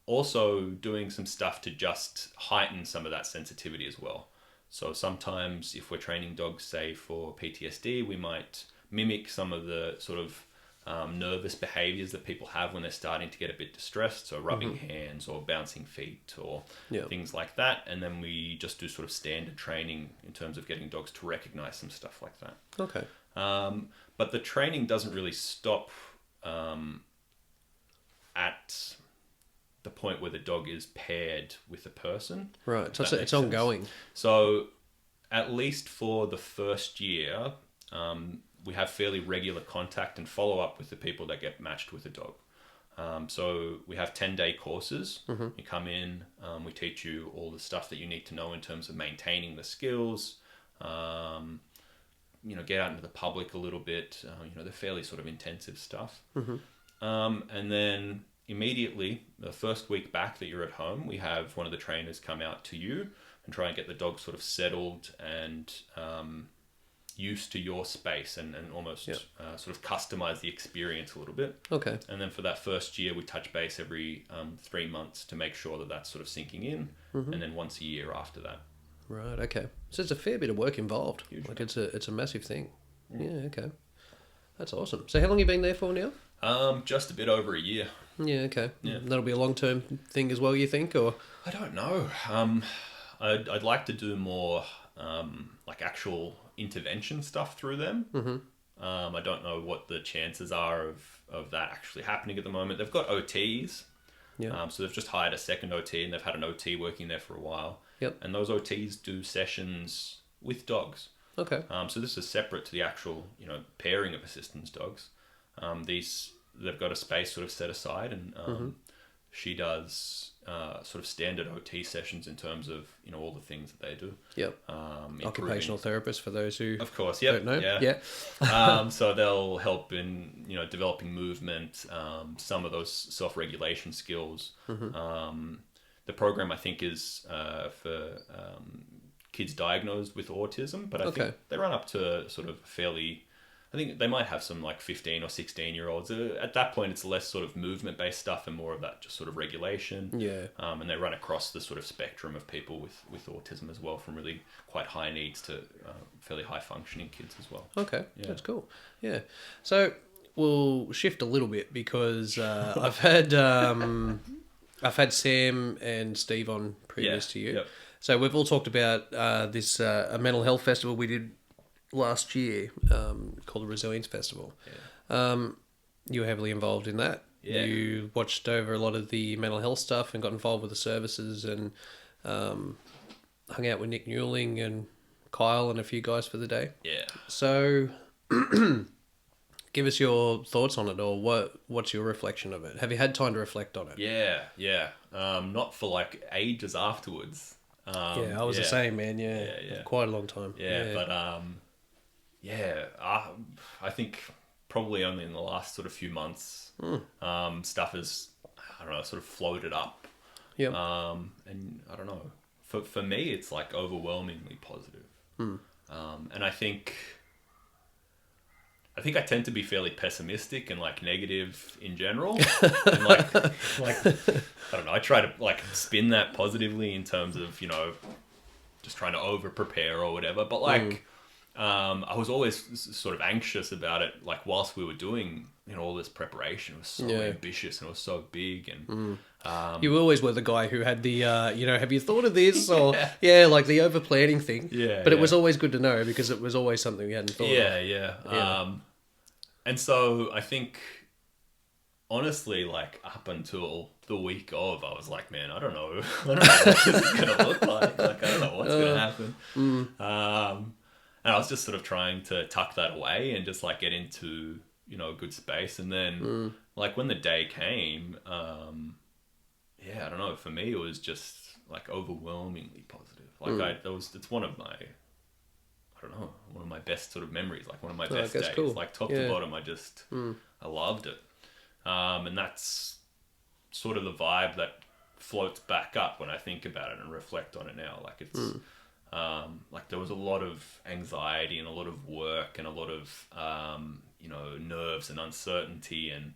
also doing some stuff to just heighten some of that sensitivity as well. So sometimes if we're training dogs, say for PTSD, we might mimic some of the sort of nervous behaviors that people have when they're starting to get a bit distressed. So rubbing hands or bouncing feet or things like that. And then we just do sort of standard training in terms of getting dogs to recognize some stuff like that. Okay. But the training doesn't really stop at the point where the dog is paired with a person. Right. So it's ongoing. So at least for the first year, we have fairly regular contact and follow up with the people that get matched with a dog. So we have 10-day courses. You come in, we teach you all the stuff that you need to know in terms of maintaining the skills, get out into the public a little bit. They're fairly sort of intensive stuff. And then immediately, the first week back that you're at home, we have one of the trainers come out to you and try and get the dog sort of settled and use to your space and almost Yep. sort of customize the experience a little bit. Okay. And then for that first year, we touch base every 3 months to make sure that that's sort of sinking in, and then once a year after that. Right. Okay. So it's a fair bit of work involved. Huge. Like it's a massive thing. Yeah. Okay. That's awesome. So how long have you been there for now? Just a bit over a year. Yeah. Okay. Yeah. That'll be a long term thing as well. You think, or I don't know. I'd like to do more like actual intervention stuff through them. I don't know what the chances are of that actually happening at the moment. They've got OTs. Yeah. So they've just hired a second OT, and they've had an OT working there for a while. Yep. And those OTs do sessions with dogs. Okay. So this is separate to the actual, pairing of assistance dogs. They've got a space sort of set aside, and she does sort of standard OT sessions in terms of all the things that they do. Yep. Improving- Occupational therapist for those who Of course, yep, don't know. yeah. So they'll help in developing movement, some of those self-regulation skills. The program I think is for kids diagnosed with autism, but I think they run up to sort of fairly. I think they might have some like 15 or 16-year-olds. At that point, it's less sort of movement-based stuff and more of that just sort of regulation. Yeah. And they run across the sort of spectrum of people with autism as well, from really quite high needs to fairly high-functioning kids as well. Okay. Yeah. That's cool. Yeah. So we'll shift a little bit because I've had Sam and Steve on previous to you. Yep. So we've all talked about this a mental health festival we did last year called the Resilience Festival. Yeah. You were heavily involved in that. Yeah. You watched over a lot of the mental health stuff and got involved with the services and hung out with Nick Newling and Kyle and a few guys for the day. Yeah. So give us your thoughts on it, or what's your reflection of it? Have you had time to reflect on it? Yeah. Not for like ages afterwards. Yeah, I was the same, man. Yeah. Quite a long time. But I think probably only in the last sort of few months, stuff has, I don't know, sort of floated up. Yeah. And I don't know, for me, it's like overwhelmingly positive. And I think I tend to be fairly pessimistic and like negative in general. And like I don't know, I try to like spin that positively in terms of, just trying to over prepare or whatever. But like, I was always sort of anxious about it. Like whilst we were doing, all this preparation, it was so ambitious and it was so big. And you always were the guy who had the, have you thought of this? Or like the over planning thing. Yeah. But it was always good to know because it was always something we hadn't thought of. Yeah. And so I think, honestly, like up until the week of, I was like, man, I don't know what this is going to look like. Like, I don't know what's going to happen. And I was just sort of trying to tuck that away and just like get into, a good space. And then like when the day came, I don't know, for me, it was just like overwhelmingly positive. Like it's one of my, I don't know, one of my best sort of memories, like one of my best days. Cool. Like top to bottom, I loved it. And that's sort of the vibe that floats back up when I think about it and reflect on it now. Like it's like there was a lot of anxiety and a lot of work and a lot of nerves and uncertainty and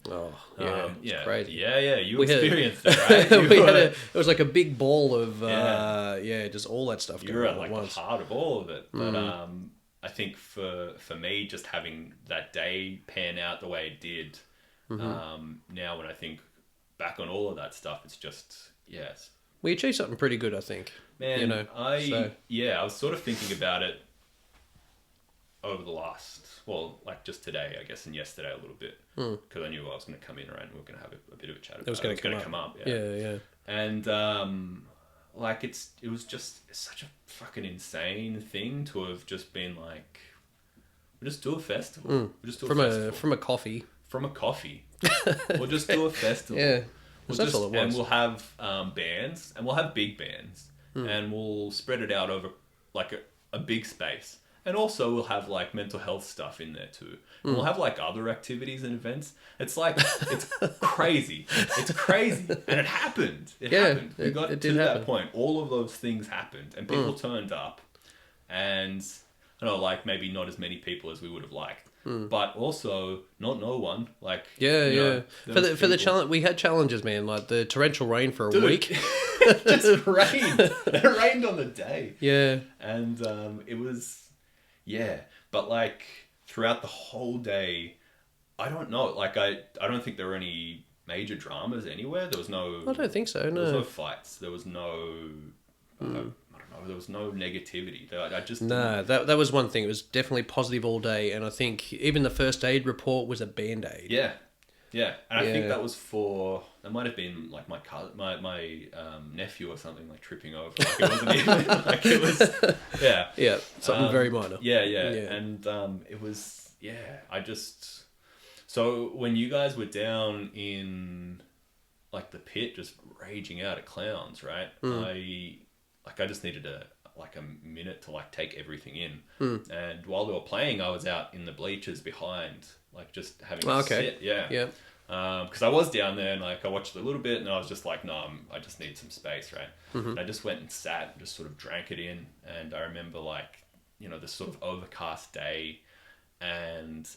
it's crazy. You experienced it, right? It was like a big ball of just all that stuff. You're at like the heart of all of it. But I think for me, just having that day pan out the way it did, now when I think back on all of that stuff, it's just we achieved something pretty good, I think. Man, I was sort of thinking about it over the last, like just today, I guess, and yesterday a little bit, because I knew I was going to come in and we were going to have a bit of a chat about it. It was going to come up. Yeah. And like it was just such a fucking insane thing to have just been like, we'll just do a festival. We'll just do from a coffee. From a coffee. We'll just do a festival. Yeah. That's all it was. And we'll have bands, and we'll have big bands, and we'll spread it out over like a big space. And also we'll have like mental health stuff in there too. And we'll have like other activities and events. It's like, it's crazy. It's crazy. And it happened. It happened. We got to that point. All of those things happened and people turned up. And I know, like maybe not as many people as we would have liked, but also not no one. Like Yeah, you know, yeah. there For the was people- challenge, we had challenges, man. Like the torrential rain for a Dude, week. it just rained. It rained on the day. Yeah. And it was, yeah. But like throughout the whole day, I don't know. Like I don't think there were any major dramas anywhere. There was no. I don't think so. There was no No. fights. There was no. I don't know. There was no negativity. I just No, that was one thing. It was definitely positive all day, and I think even the first aid report was a band-aid. Yeah, yeah. And I think Yeah. that was for. That might have been like my cousin, my nephew or something, like tripping over. Like it wasn't even like it was. Yeah. Yeah, something very minor. Yeah, yeah, Yeah. and it was I just so when you guys were down in like the pit, just raging out at clowns, right? I just needed a minute to like take everything in, and while they were playing, I was out in the bleachers behind, like just having a sit, Yeah. because I was down there and like I watched a little bit and I was just like, no, I just need some space, right? And I just went and sat and just sort of drank it in. And I remember like, this sort of overcast day and,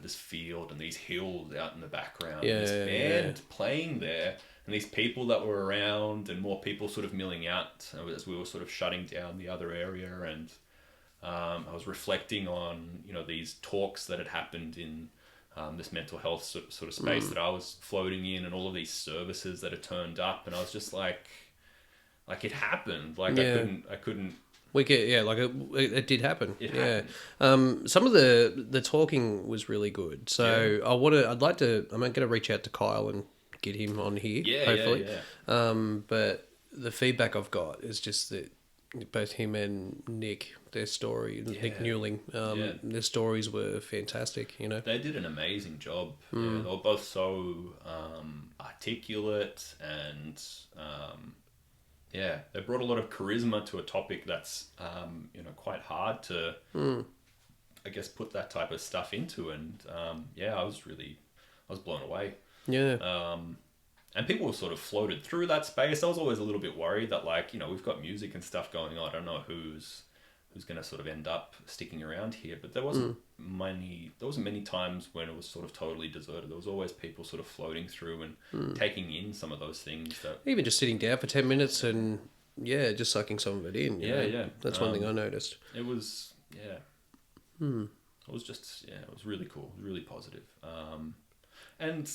this field and these hills out in the background, Yeah, this yeah, band playing there and these people that were around and more people sort of milling out as we were sort of shutting down the other area. And I was reflecting on, these talks that had happened in, this mental health sort of space that I was floating in, and all of these services that had turned up, and I was just like it happened. Like Yeah. I couldn't. We get like it did happen. It Yeah. happened. Some of the talking was really good. So I'm going to reach out to Kyle and get him on here. Yeah, hopefully. yeah. But the feedback I've got is just that both him and Nick, their story, Nick Newling, their stories were fantastic. They did an amazing job. Yeah, they were both so articulate and they brought a lot of charisma to a topic that's quite hard to I guess put that type of stuff into. And I was blown away. Yeah. And people sort of floated through that space. I was always a little bit worried that we've got music and stuff going on. I don't know who's going to sort of end up sticking around here. But there wasn't many times when it was sort of totally deserted. There was always people sort of floating through and taking in some of those things. That Even just sitting down for 10 minutes and just sucking some of it in. Yeah. That's one thing I noticed. It was It was just it was really cool, really positive. And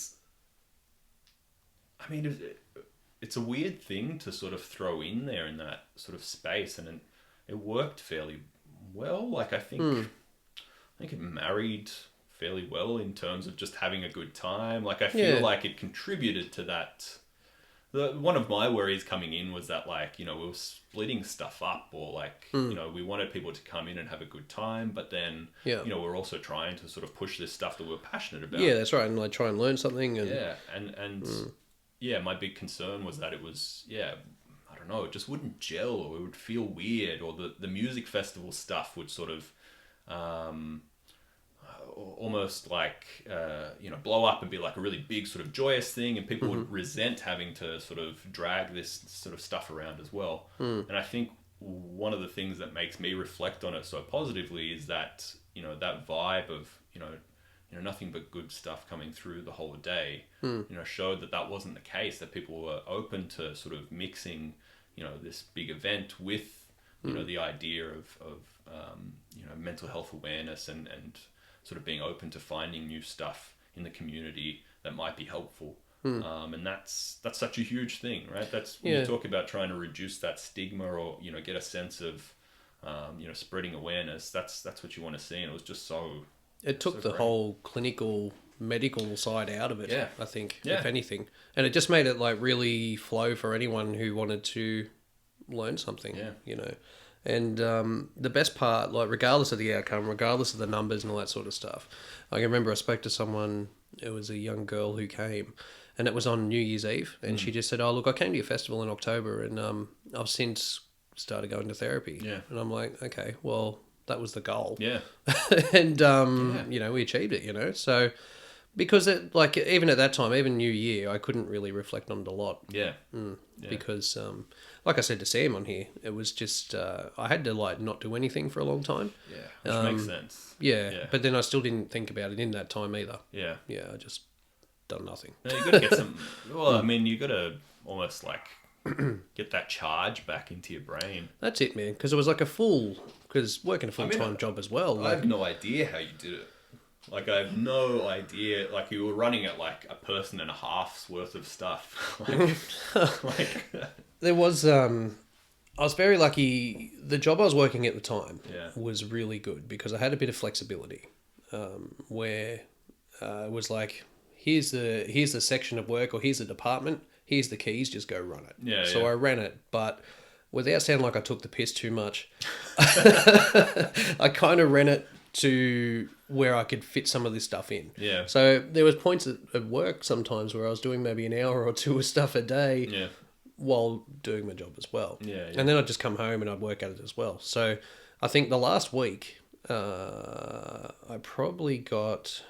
I mean, it's a weird thing to sort of throw in there in that sort of space, and it worked fairly well. Like I think it married fairly well in terms of just having a good time. Like I feel like it contributed to that. One of my worries coming in was that we were splitting stuff up, or we wanted people to come in and have a good time, but then we're also trying to sort of push this stuff that we're passionate about. Yeah, that's right, and try and learn something. And my big concern was that it was I don't know, it just wouldn't gel, or it would feel weird, or the music festival stuff would sort of almost blow up and be like a really big sort of joyous thing, and people would resent having to sort of drag this sort of stuff around as well. And I think one of the things that makes me reflect on it so positively is that that vibe of nothing but good stuff coming through the whole day showed that wasn't the case, that people were open to sort of mixing this big event with the idea of mental health awareness and sort of being open to finding new stuff in the community that might be helpful. And that's such a huge thing, right? That's when you talk about trying to reduce that stigma, or get a sense of spreading awareness. That's what you want to see, and it was just so. It took the whole clinical medical side out of it. Yeah. I think, if anything, and it just made it really flow for anyone who wanted to learn something. And the best part, regardless of the outcome, regardless of the numbers and all that sort of stuff, I can remember I spoke to someone. It was a young girl who came, and it was on New Year's Eve, and she just said, "Oh, look, I came to your festival in October, and I've since started going to therapy." And I'm like, okay, well, that was the goal. And we achieved it. So Because like even at that time, even New Year, I couldn't really reflect on it a lot. Yeah. Because, like I said to Sam on here, it was just I had to like not do anything for a long time. Yeah, which makes sense. Yeah, but then I still didn't think about it in that time either. Yeah. Yeah, I just done nothing. No, you got to get some. Well, I mean, you got to almost like get that charge back into your brain. That's it, man. Because it was like because working a full-time job as well. I Like, have no idea how you did it. Like, I have no idea. Like, you were running at like a person and a half's worth of stuff. like there was, I was very lucky. The job I was working at the time was really good because I had a bit of flexibility, where it was like, here's the section of work or here's the department, here's the keys, just go run it. Yeah. So I ran it, but without sounding like I took the piss too much, I kind of ran it to where I could fit some of this stuff in. Yeah. So there was points at work sometimes where I was doing maybe an hour or two of stuff a day while doing my job as well. Yeah. And then I'd just come home and I'd work at it as well. So I think the last week, I probably got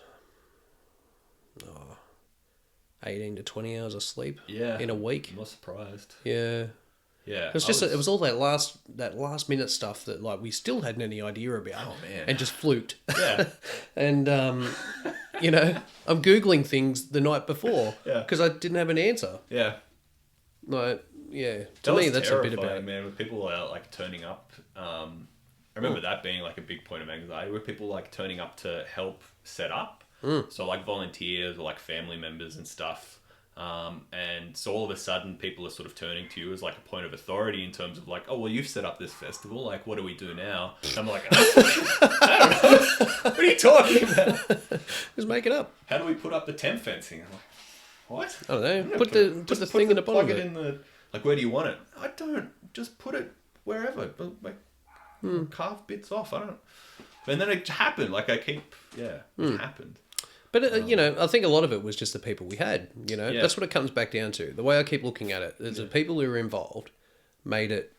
18 to 20 hours of sleep in a week. I'm not surprised. Yeah. Yeah. It was it was all that last minute stuff that like we still hadn't any idea about. Oh, man. And just fluked. Yeah. And you know, I'm Googling things the night before Yeah. because I didn't have an answer. Yeah. Like, yeah. To That me was that's terrifying, a bit about man, with people like turning up. I remember that being like a big point of anxiety, where people like turning up to help set up. So like volunteers or like family members and stuff. And so all of a sudden people are sort of turning to you as like a point of authority in terms of like, oh, well, you've set up this festival. Like, what do we do now? And I'm like, I don't know. What are you talking about? Just make it up. How do we put up the tent fencing? I'm like, what? I don't know. Put the thing in the bottom of it. In the, like, where do you want it? I don't. Just put it wherever. But like, carve bits off. I don't know. And then it happened. Like, it happened. But, you know, I think a lot of it was just the people we had, you know. Yeah. That's what it comes back down to. The way I keep looking at it is the people who were involved made it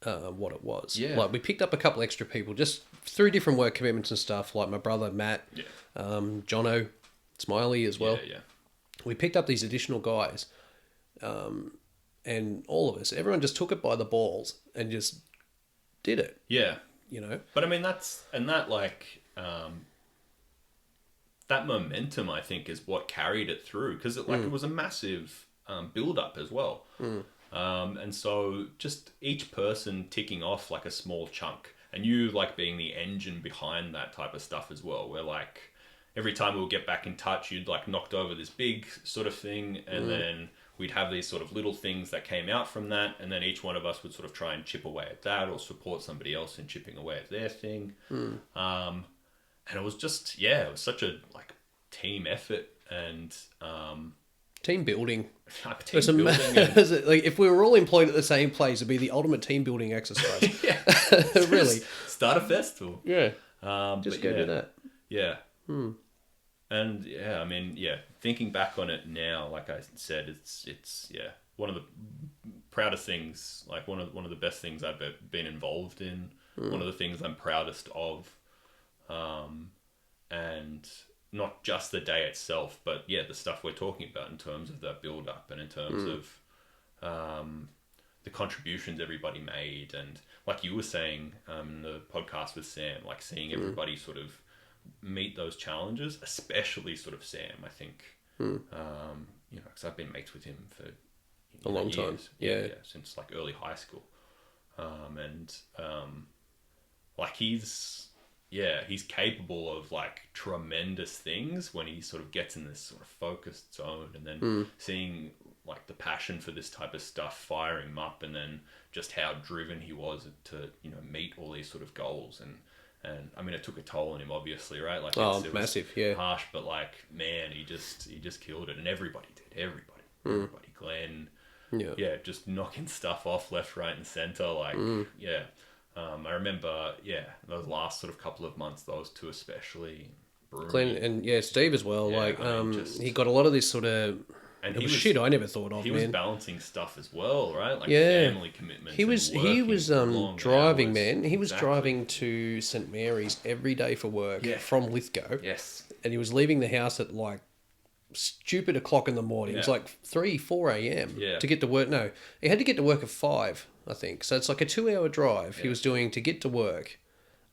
what it was. Yeah. Like, we picked up a couple extra people just through different work commitments and stuff, like my brother, Matt, Jono, Smiley as well. Yeah. We picked up these additional guys, and all of us, everyone just took it by the balls and just did it, Yeah. you know. But I mean, that momentum, I think, is what carried it through, because it was a massive build up as well. And so just each person ticking off like a small chunk, and you like being the engine behind that type of stuff as well, where like every time we would get back in touch, you'd like knocked over this big sort of thing, and then we'd have these sort of little things that came out from that, and then each one of us would sort of try and chip away at that or support somebody else in chipping away at their thing. And it was just, it was such a like team effort and Team building. team building. And, like if we were all employed at the same place, it'd be the ultimate team building exercise. Really. Start a festival. Yeah. Just go do that. Yeah. And I mean, thinking back on it now, like I said, it's one of the proudest things, like one of the best things I've been involved in. One of the things I'm proudest of. And not just the day itself, but the stuff we're talking about in terms of that build up and in terms of the contributions everybody made, and like you were saying in the podcast with Sam, like seeing everybody sort of meet those challenges, especially sort of Sam, I think, you know, because I've been mates with him for a long time, since like early high school, and like he's capable of like tremendous things when he sort of gets in this sort of focused zone, and then seeing like the passion for this type of stuff firing him up, and then just how driven he was to, you know, meet all these sort of goals. And I mean, it took a toll on him, obviously, right? Like, it massive, was harsh, but like, man, he just killed it, and everybody did. Everybody, Glenn, just knocking stuff off left, right, and center. Like, I remember, those last sort of couple of months, those two especially. Glenn and Steve as well. He got a lot of this sort of. And it was shit I never thought of. He was balancing stuff as well, right? Like family commitments. He was driving, hours. man. He was driving to St Mary's every day for work from Lithgow. Yes. And he was leaving the house at like stupid o'clock in the morning. It's like 3, 4 a.m. Yeah. to get to work. No, he had to get to work at 5, I think. So it's like a 2-hour drive he was doing to get to work.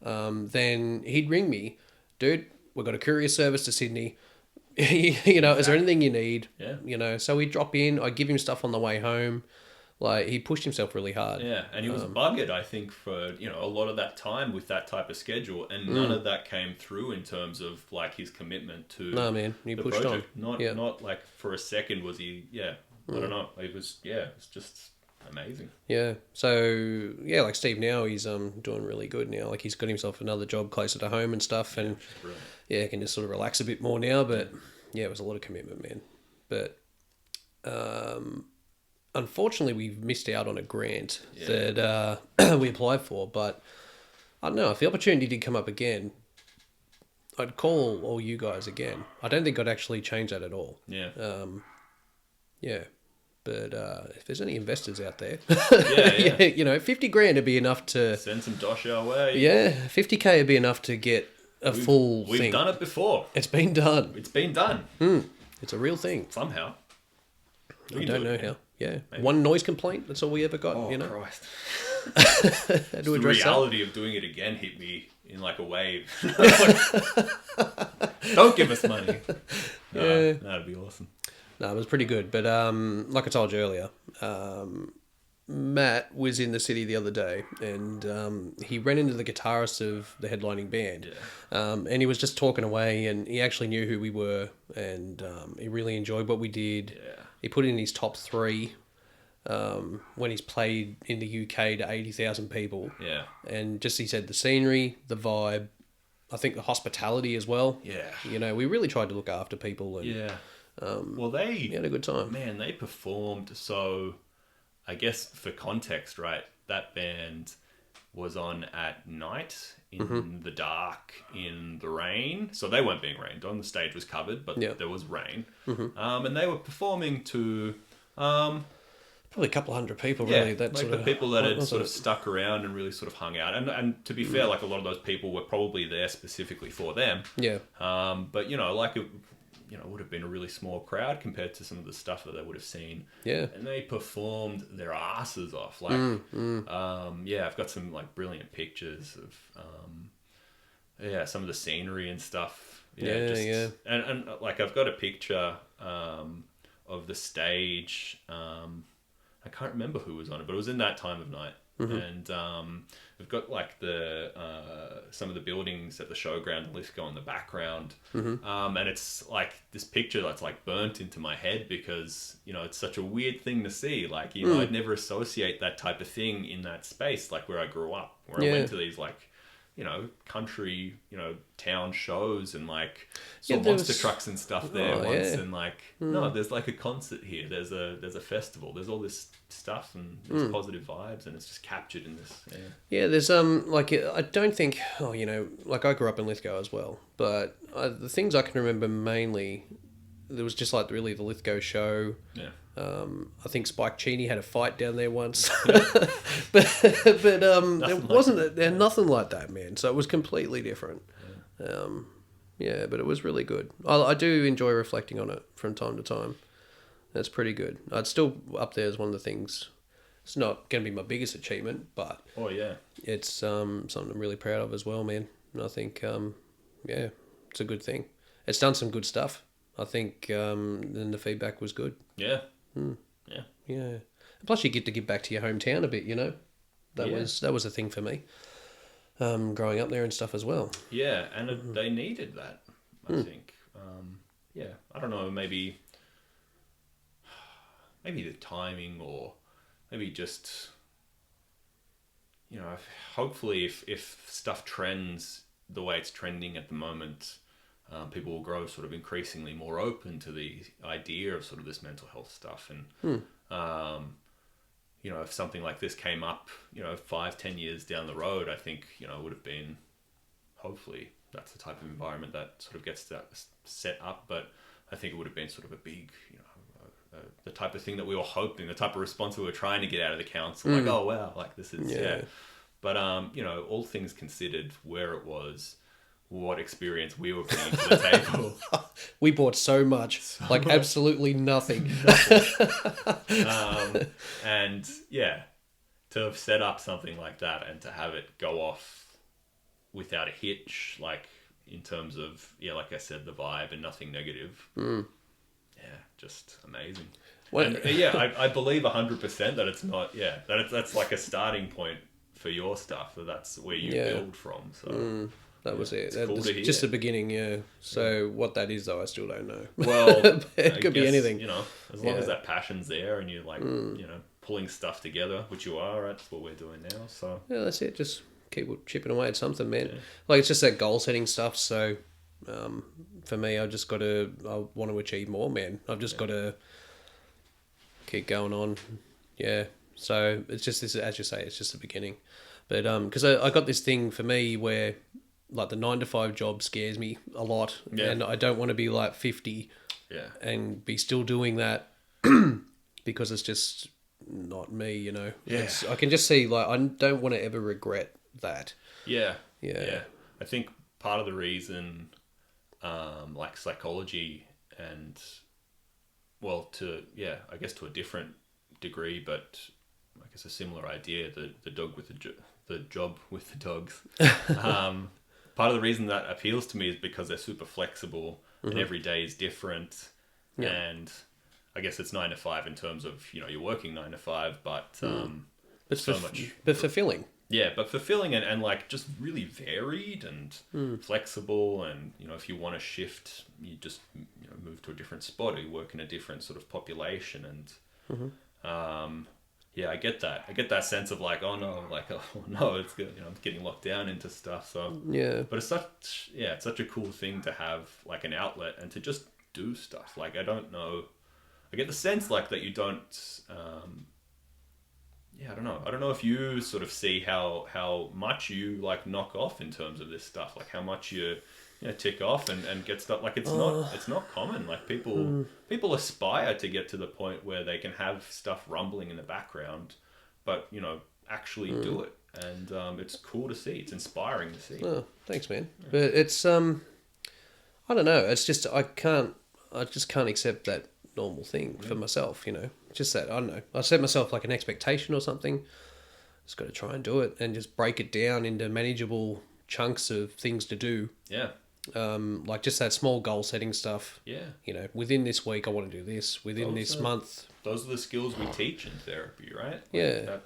Then he'd ring me, dude, we've got a courier service to Sydney. You know, is there anything you need? Yeah. You know, so he'd drop in. I'd give him stuff on the way home. Like, he pushed himself really hard. Yeah, and he was buggered, I think, for, you know, a lot of that time with that type of schedule, and none of that came through in terms of, like, his commitment to No, man, he the pushed project. on. Not like, for a second was he, I don't know, it was just amazing. Yeah. So, yeah, like Steve now, he's doing really good now. Like, he's got himself another job closer to home and stuff, and, Brilliant. can just sort of relax a bit more now, but, yeah, it was a lot of commitment, man. But, unfortunately, we've missed out on a grant that we applied for, but I don't know, if the opportunity did come up again, I'd call all you guys again. I don't think I'd actually change that at all. Yeah. Yeah. But if there's any investors out there, Yeah. you know, 50 grand would be enough to... Send some dosh our way. Yeah, 50k would be enough to get full thing. We've done it before. It's been done. It's been done. It's a real thing. Somehow. I don't know how. Yeah. Maybe. One noise complaint, that's all we ever got, you know? Christ. Had to The address reality of doing it again hit me in like a wave. Don't give us money. No, that'd be awesome. No, it was pretty good. But like I told you earlier, Matt was in the city the other day, and he ran into the guitarist of the headlining band. Yeah. And he was just talking away, and he actually knew who we were, and he really enjoyed what we did. Yeah. He put in his top 3 when he's played in the UK to 80,000 people. Yeah. And just, he said, the scenery, the vibe, I think the hospitality as well. Yeah. You know, we really tried to look after people. And, Yeah. Well, we had a good time. Man, they performed so... I guess for context, right, that band was on at night, in the dark, in the rain. So they weren't being rained on. The stage was covered, but there was rain. And they were performing to... probably a couple hundred people, really. That like sort the of, people that had sort of stuck around and really sort of hung out. And to be fair, like a lot of those people were probably there specifically for them. Yeah. But, you know, like... it would have been a really small crowd compared to some of the stuff that they would have seen. Yeah. And they performed their asses off. Like, I've got some like brilliant pictures of, some of the scenery and stuff. And like I've got a picture of the stage. I can't remember who was on it, but it was in that time of night. And we've got like the some of the buildings at the showground and Lithgow in the background, and it's like this picture that's like burnt into my head because, you know, it's such a weird thing to see. Like, you know, I'd never associate that type of thing in that space, like where I grew up, where I went to these like, you know, country, you know, town shows and like saw monster trucks and stuff there once, and like no, there's like a concert here, there's a festival, there's all this stuff and there's positive vibes, and it's just captured in this. There's like, I don't think, you know, like I grew up in Lithgow as well, but the things I can remember mainly, there was just like really the Lithgow show. I think Spike Cheney had a fight down there once, but there nothing like that, man. So it was completely different. But it was really good. I do enjoy reflecting on it from time to time. That's pretty good. It's still up there as one of the things. It's not going to be my biggest achievement, but it's something I'm really proud of as well, man. And I think it's a good thing. It's done some good stuff. I think then the feedback was good. Yeah. Plus, you get to give back to your hometown a bit, you know. That was a thing for me, growing up there and stuff as well. Yeah, and they needed that, I think. I don't know, maybe the timing, or maybe just, you know, hopefully if stuff trends the way it's trending at the moment, people will grow sort of increasingly more open to the idea of sort of this mental health stuff. And, you know, if something like this came up, you know, 5-10 years down the road, I think, you know, it would have been, hopefully, that's the type of environment that sort of gets that set up. But I think it would have been sort of a big, you know, the type of thing that we were hoping, the type of response we were trying to get out of the council. Like, oh, wow, like this is, But, you know, all things considered, where it was what experience we were bringing to the table. We bought so much, like absolutely nothing. And yeah, to have set up something like that and to have it go off without a hitch, like in terms of, yeah, like I said, the vibe and nothing negative. Yeah, just amazing. And, yeah, I believe 100% that it's not, that's like a starting point for your stuff. That's where you build from. So that was it. It's cool to hear. Just the beginning, yeah. So what that is, though, I still don't know. Well, it could be anything. You know, as long as that passion's there and you're like, you know, pulling stuff together, which you are, right? That's what we're doing now. So yeah, that's it. Just keep chipping away at something, man. Yeah. Like it's just that goal setting stuff. So for me, I want to achieve more, man. I've just got to keep going on. Yeah. So it's just this, as you say, it's just the beginning. But because I got this thing for me where like the 9-to-5 job scares me a lot, and I don't want to be like 50 and be still doing that because it's just not me, you know. I can just see like I don't want to ever regret that. Yeah. I think part of the reason, like psychology and, well, I guess to a different degree, but I guess a similar idea, the dog with the job with the dogs. Part of the reason that appeals to me is because they're super flexible and every day is different. And I guess it's 9 to 5 in terms of, you know, you're working 9 to 5, but but fulfilling. Yeah, but fulfilling and like just really varied and flexible. And, you know, if you want to shift, you just, you know, move to a different spot or you work in a different sort of population. And I get that. I get that sense of like, oh no, it's good. You know, I'm getting locked down into stuff. So but it's such a cool thing to have like an outlet and to just do stuff. Like, I don't know. I get the sense like that you don't. I don't know. I don't know if you sort of see how much you like knock off in terms of this stuff. Like how much you tick off and get stuff. Like it's not common. Like people aspire to get to the point where they can have stuff rumbling in the background, but you know, actually do it. And it's cool to see. It's inspiring to see. Oh, thanks, man. But it's I don't know. It's just I just can't accept that normal thing for myself. You know, just that I don't know. I set myself like an expectation or something. Just got to try and do it and just break it down into manageable chunks of things to do. Yeah. Like just that small goal setting stuff. Yeah. You know, within this week I want to do this. Within this month. Those are the skills we teach in therapy, right? Like yeah.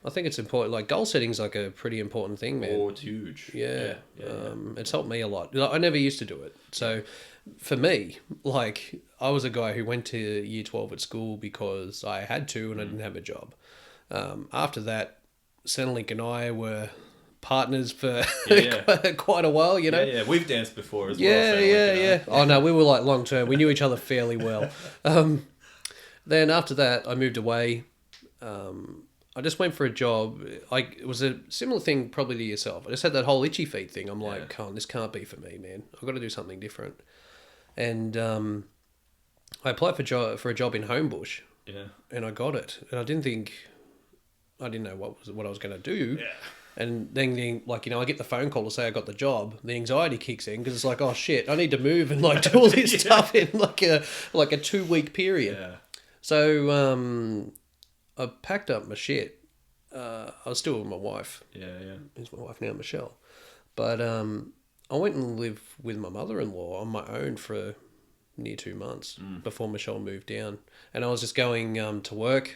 I think it's important. Like goal setting is like a pretty important thing, man. Oh, it's huge. Yeah. It's helped me a lot. I never used to do it. So for me, like I was a guy who went to year 12 at school because I had to and I didn't have a job. After that, Centrelink and I were partners for quite a while, you know. Yeah, we've danced before as well. Yeah. Oh no, we were like long term. We knew each other fairly well. Then after that, I moved away. I just went for a job. It was a similar thing probably to yourself. I just had that whole itchy feet thing. I'm like, this can't be for me, man. I've got to do something different. And I applied for a job in Homebush. Yeah. And I got it. And I didn't know what I was going to do. Yeah. And then, like, you know, I get the phone call to say I got the job. The anxiety kicks in because it's like, oh shit, I need to move and like do all this stuff in like a 2-week period. Yeah. So I packed up my shit. I was still with my wife. Yeah. It's my wife now, Michelle. But I went and lived with my mother-in-law on my own for near 2 months before Michelle moved down. And I was just going to work,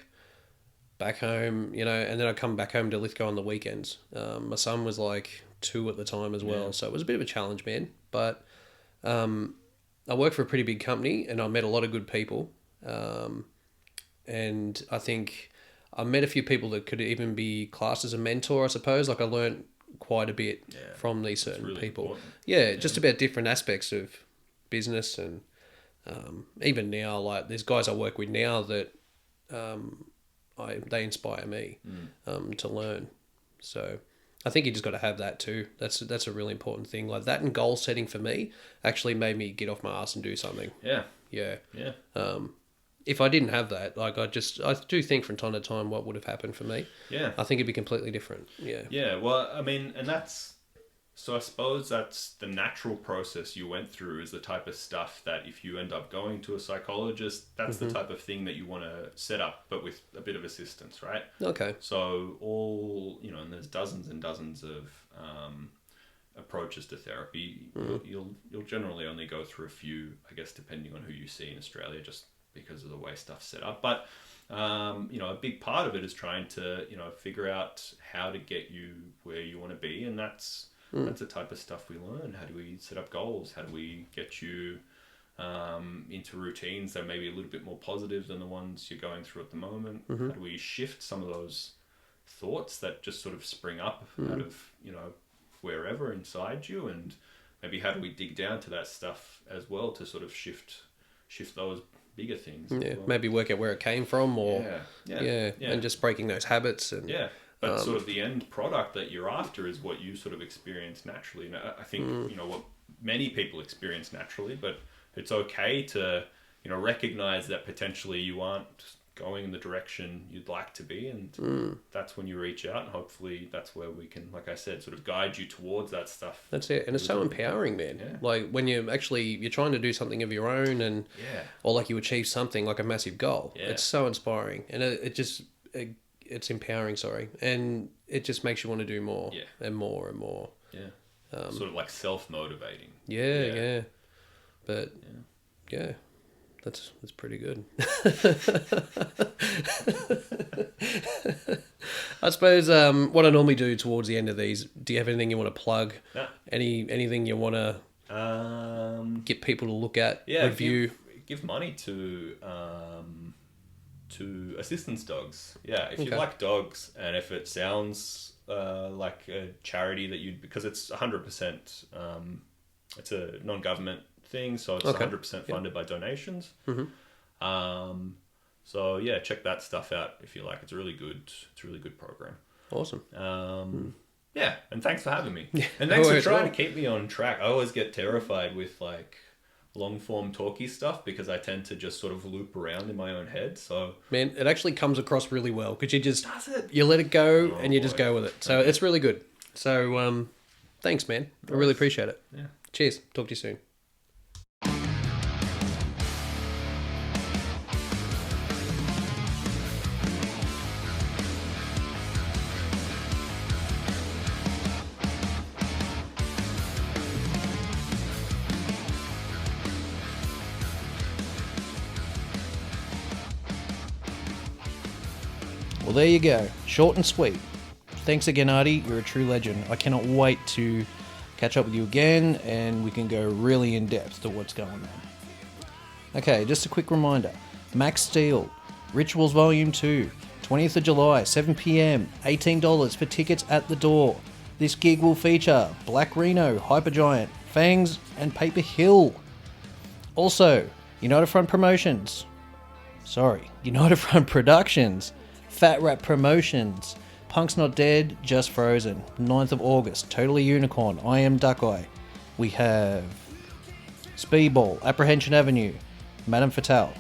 back home, you know, and then I'd come back home to Lithgow on the weekends. My son was like 2 at the time as well, so it was a bit of a challenge, man. But I worked for a pretty big company and I met a lot of good people. And I think I met a few people that could even be classed as a mentor, I suppose. Like I learned quite a bit from these certain really people. Important. Yeah, just about different aspects of business. And even now, like there's guys I work with now that they inspire me to learn. So I think you just got to have that too. That's a really important thing. Like that and goal setting for me actually made me get off my ass and do something. Yeah. If I didn't have that, like I do think from time to time what would have happened for me. Yeah. I think it'd be completely different. Yeah. Yeah. Well, I mean, and that's So I suppose that's the natural process you went through, is the type of stuff that if you end up going to a psychologist, that's the type of thing that you want to set up, but with a bit of assistance, right? Okay. So and there's dozens and dozens of approaches to therapy. You'll generally only go through a few, I guess, depending on who you see in Australia, just because of the way stuff's set up. But a big part of it is trying to figure out how to get you where you want to be, and that's the type of stuff we learn. How do we set up goals? How do we get you into routines that may be a little bit more positive than the ones you're going through at the moment? How do we shift some of those thoughts that just sort of spring up out of wherever inside you, and maybe how do we dig down to that stuff as well to sort of shift those bigger things? Yeah, well. Maybe work out where it came from, or yeah, and just breaking those habits and But sort of the end product that you're after is what you sort of experience naturally. And I think, what many people experience naturally, but it's okay to, recognize that potentially you aren't going in the direction you'd like to be. And that's when you reach out, and hopefully that's where we can, like I said, sort of guide you towards that stuff. That's it. And it's so empowering, man. Yeah. Like when you're trying to do something of your own, and or like you achieve something like a massive goal. Yeah. It's so inspiring, and it's empowering, and it just makes you want to do more and more and more. Yeah. Sort of like self-motivating. Yeah. But that's pretty good. I suppose what I normally do towards the end of these, do you have anything you want to plug? No. Anything you want to get people to look at, review? Give money to assistance dogs. Yeah, if you like dogs, and if it sounds like a charity that because it's 100%, it's a non-government thing, so it's 100% funded by donations. So yeah, check that stuff out if you like. It's a really good program. Awesome. Yeah, and thanks for having me. Yeah. And thanks for trying to keep me on track. I always get terrified with like long form talky stuff because I tend to just sort of loop around in my own head. So man, it actually comes across really well because you just does it? You let it go and you just go with it. So it's really good. So thanks, man. I really appreciate it. Yeah. Cheers. Talk to you soon. Well, there you go. Short and sweet. Thanks again, Adi. You're a true legend. I cannot wait to catch up with you again, and we can go really in depth to what's going on. Okay, just a quick reminder. Max Steel, Rituals Volume 2, 20th of July, 7 p.m, $18 for tickets at the door. This gig will feature Black Reno, Hypergiant, Fangs, and Paper Hill. Also, United Front Productions, Fat Rat Promotions, Punk's Not Dead, Just Frozen, 9th of August, Totally Unicorn, I Am Duckeye. We have Speedball, Apprehension Avenue, Madame Fatale.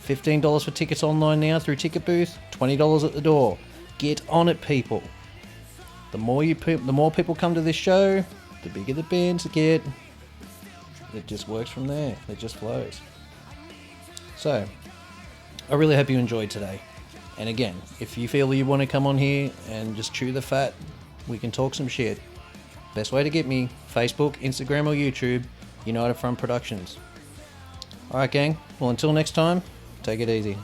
$15 for tickets online now through Ticket Booth, $20 at the door. Get on it, people. The more people come to this show, the bigger the bands get. It just works from there. It just flows. So, I really hope you enjoyed today. And again, if you feel you want to come on here and just chew the fat, we can talk some shit. Best way to get me, Facebook, Instagram or YouTube, United Front Productions. Alright gang, well until next time, take it easy.